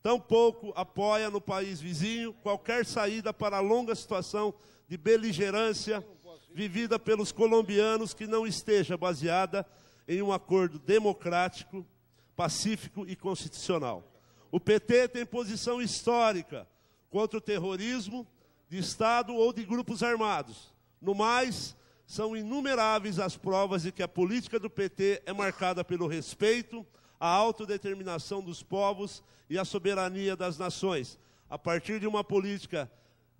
Tampouco apoia no país vizinho qualquer saída para a longa situação de beligerância vivida pelos colombianos que não esteja baseada em um acordo democrático, pacífico e constitucional. O PT tem posição histórica contra o terrorismo de Estado ou de grupos armados. No mais, são inumeráveis as provas de que a política do PT é marcada pelo respeito à autodeterminação dos povos e à soberania das nações, a partir de uma política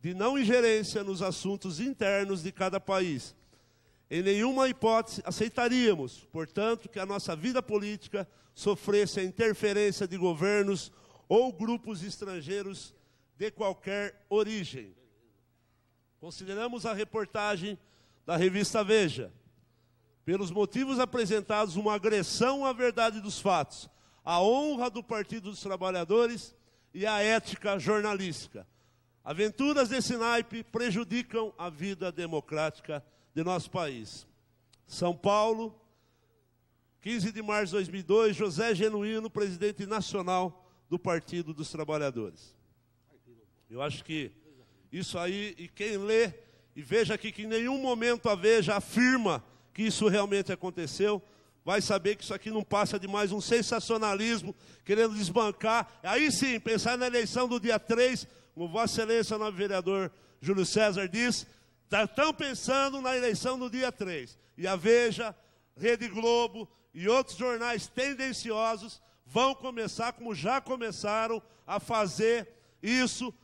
de não ingerência nos assuntos internos de cada país. Em nenhuma hipótese aceitaríamos, portanto, que a nossa vida política sofresse a interferência de governos ou grupos estrangeiros de qualquer origem. Consideramos a reportagem da revista Veja, pelos motivos apresentados, uma agressão à verdade dos fatos, à honra do Partido dos Trabalhadores e à ética jornalística. Aventuras desse naipe prejudicam a vida democrática de nosso país. São Paulo, 15 de março de 2002, José Genuíno, presidente nacional do Partido dos Trabalhadores. Eu acho que isso aí, e quem lê, e veja aqui que em nenhum momento a Veja afirma que isso realmente aconteceu, vai saber que isso aqui não passa de mais um sensacionalismo, querendo desbancar. Aí sim, pensar na eleição do dia 3, como Vossa Excelência, novo vereador Júlio César diz, estão pensando na eleição do dia 3. E a Veja, Rede Globo e outros jornais tendenciosos vão começar, como já começaram, a fazer isso,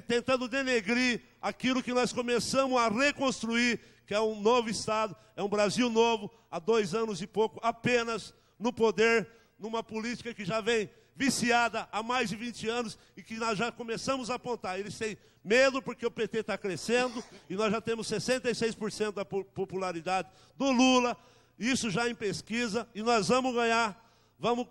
tentando denegrir aquilo que nós começamos a reconstruir, que é um novo Estado, é um Brasil novo, há 2 anos e pouco, apenas no poder, numa política que já vem viciada há mais de 20 anos e que nós já começamos a apontar. Eles têm medo porque o PT está crescendo e nós já temos 66% da popularidade do Lula, isso já em pesquisa, e nós vamos ganhar, vamos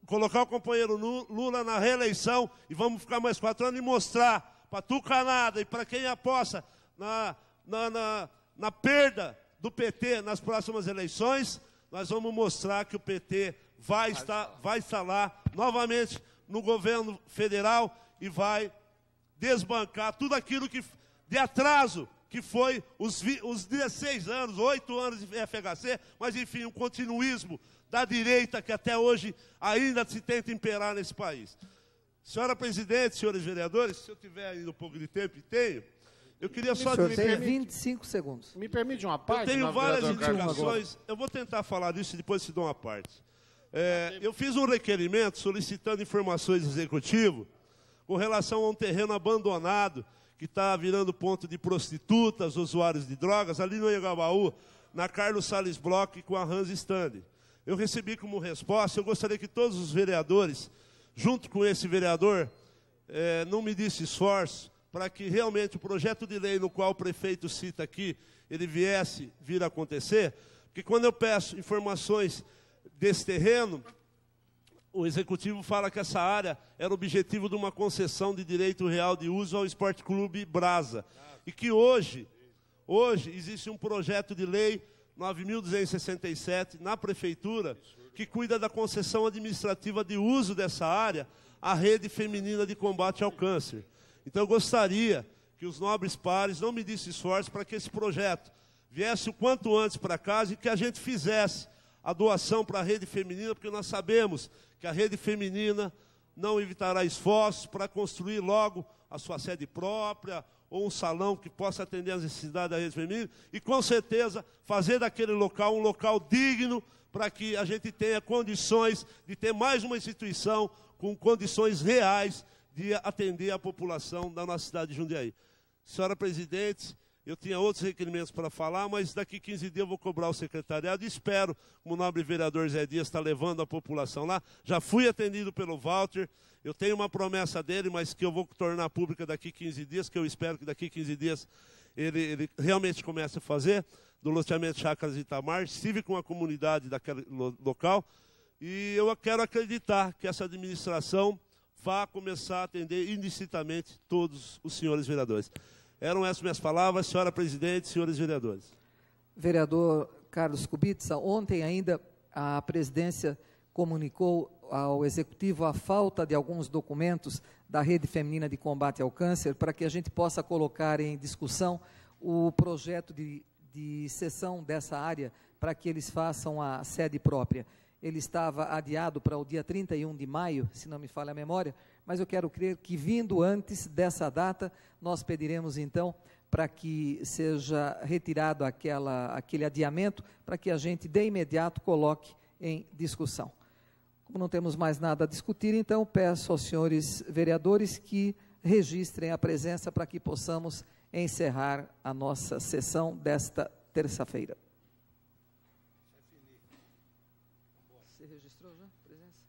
colocar o companheiro Lula na reeleição e vamos ficar mais 4 anos e mostrar para a tucanada e para quem aposta na perda do PT nas próximas eleições, nós vamos mostrar que o PT vai estar lá novamente no governo federal e vai desbancar tudo aquilo que de atraso que foi os 16 anos, 8 anos de FHC, mas enfim, um continuismo da direita que até hoje ainda se tenta imperar nesse país. Senhora presidente, senhores vereadores, se eu tiver ainda um pouco de tempo, e tenho, eu queria só... Senhor, tem 25 segundos. Me permite uma parte? Eu tenho várias indicações, eu vou tentar falar disso e depois se dou uma parte. Eu fiz um requerimento solicitando informações do Executivo com relação a um terreno abandonado que está virando ponto de prostitutas, usuários de drogas, ali no Anhangabaú, na Carlos Salles Bloch com a Hans Stanley. Eu recebi como resposta, eu gostaria que todos os vereadores, junto com esse vereador, não medisse esforço para que realmente o projeto de lei no qual o prefeito cita aqui, ele viesse vir a acontecer, porque quando eu peço informações desse terreno, o Executivo fala que essa área era objetivo de uma concessão de direito real de uso ao Esporte Clube Brasa. E que hoje existe um projeto de lei 9.267 na Prefeitura que cuida da concessão administrativa de uso dessa área à Rede Feminina de Combate ao Câncer. Então eu gostaria que os nobres pares não medissem esforço para que esse projeto viesse o quanto antes para casa e que a gente fizesse a doação para a Rede Feminina, porque nós sabemos que a Rede Feminina não evitará esforços para construir logo a sua sede própria ou um salão que possa atender às necessidades da Rede Feminina e, com certeza, fazer daquele local um local digno para que a gente tenha condições de ter mais uma instituição com condições reais de atender a população da nossa cidade de Jundiaí. Senhora presidente, eu tinha outros requerimentos para falar, mas daqui 15 dias eu vou cobrar o secretariado e espero, como o nobre vereador Zé Dias está levando a população lá. Já fui atendido pelo Walter, eu tenho uma promessa dele, mas que eu vou tornar pública daqui 15 dias, que eu espero que daqui 15 dias ele realmente comece a fazer, do loteamento Chácaras Itamar. Estive com a comunidade daquele local e eu quero acreditar que essa administração vá começar a atender indistintamente todos os senhores vereadores. Eram essas minhas palavras, senhora presidente, senhores vereadores. Vereador Carlos Kubica, ontem ainda a presidência comunicou ao Executivo a falta de alguns documentos da Rede Feminina de Combate ao Câncer para que a gente possa colocar em discussão o projeto de cessão dessa área para que eles façam a sede própria. Ele estava adiado para o dia 31 de maio, se não me falha a memória, mas eu quero crer que, vindo antes dessa data, nós pediremos, então, para que seja retirado aquele adiamento, para que a gente, de imediato, coloque em discussão. Como não temos mais nada a discutir, então, peço aos senhores vereadores que registrem a presença para que possamos encerrar a nossa sessão desta terça-feira. Você registrou já a presença?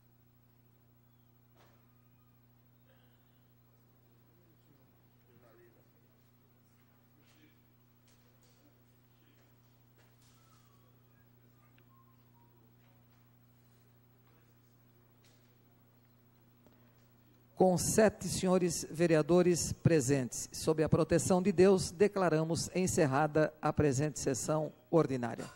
Com 7 senhores vereadores presentes, sob a proteção de Deus, declaramos encerrada a presente sessão ordinária.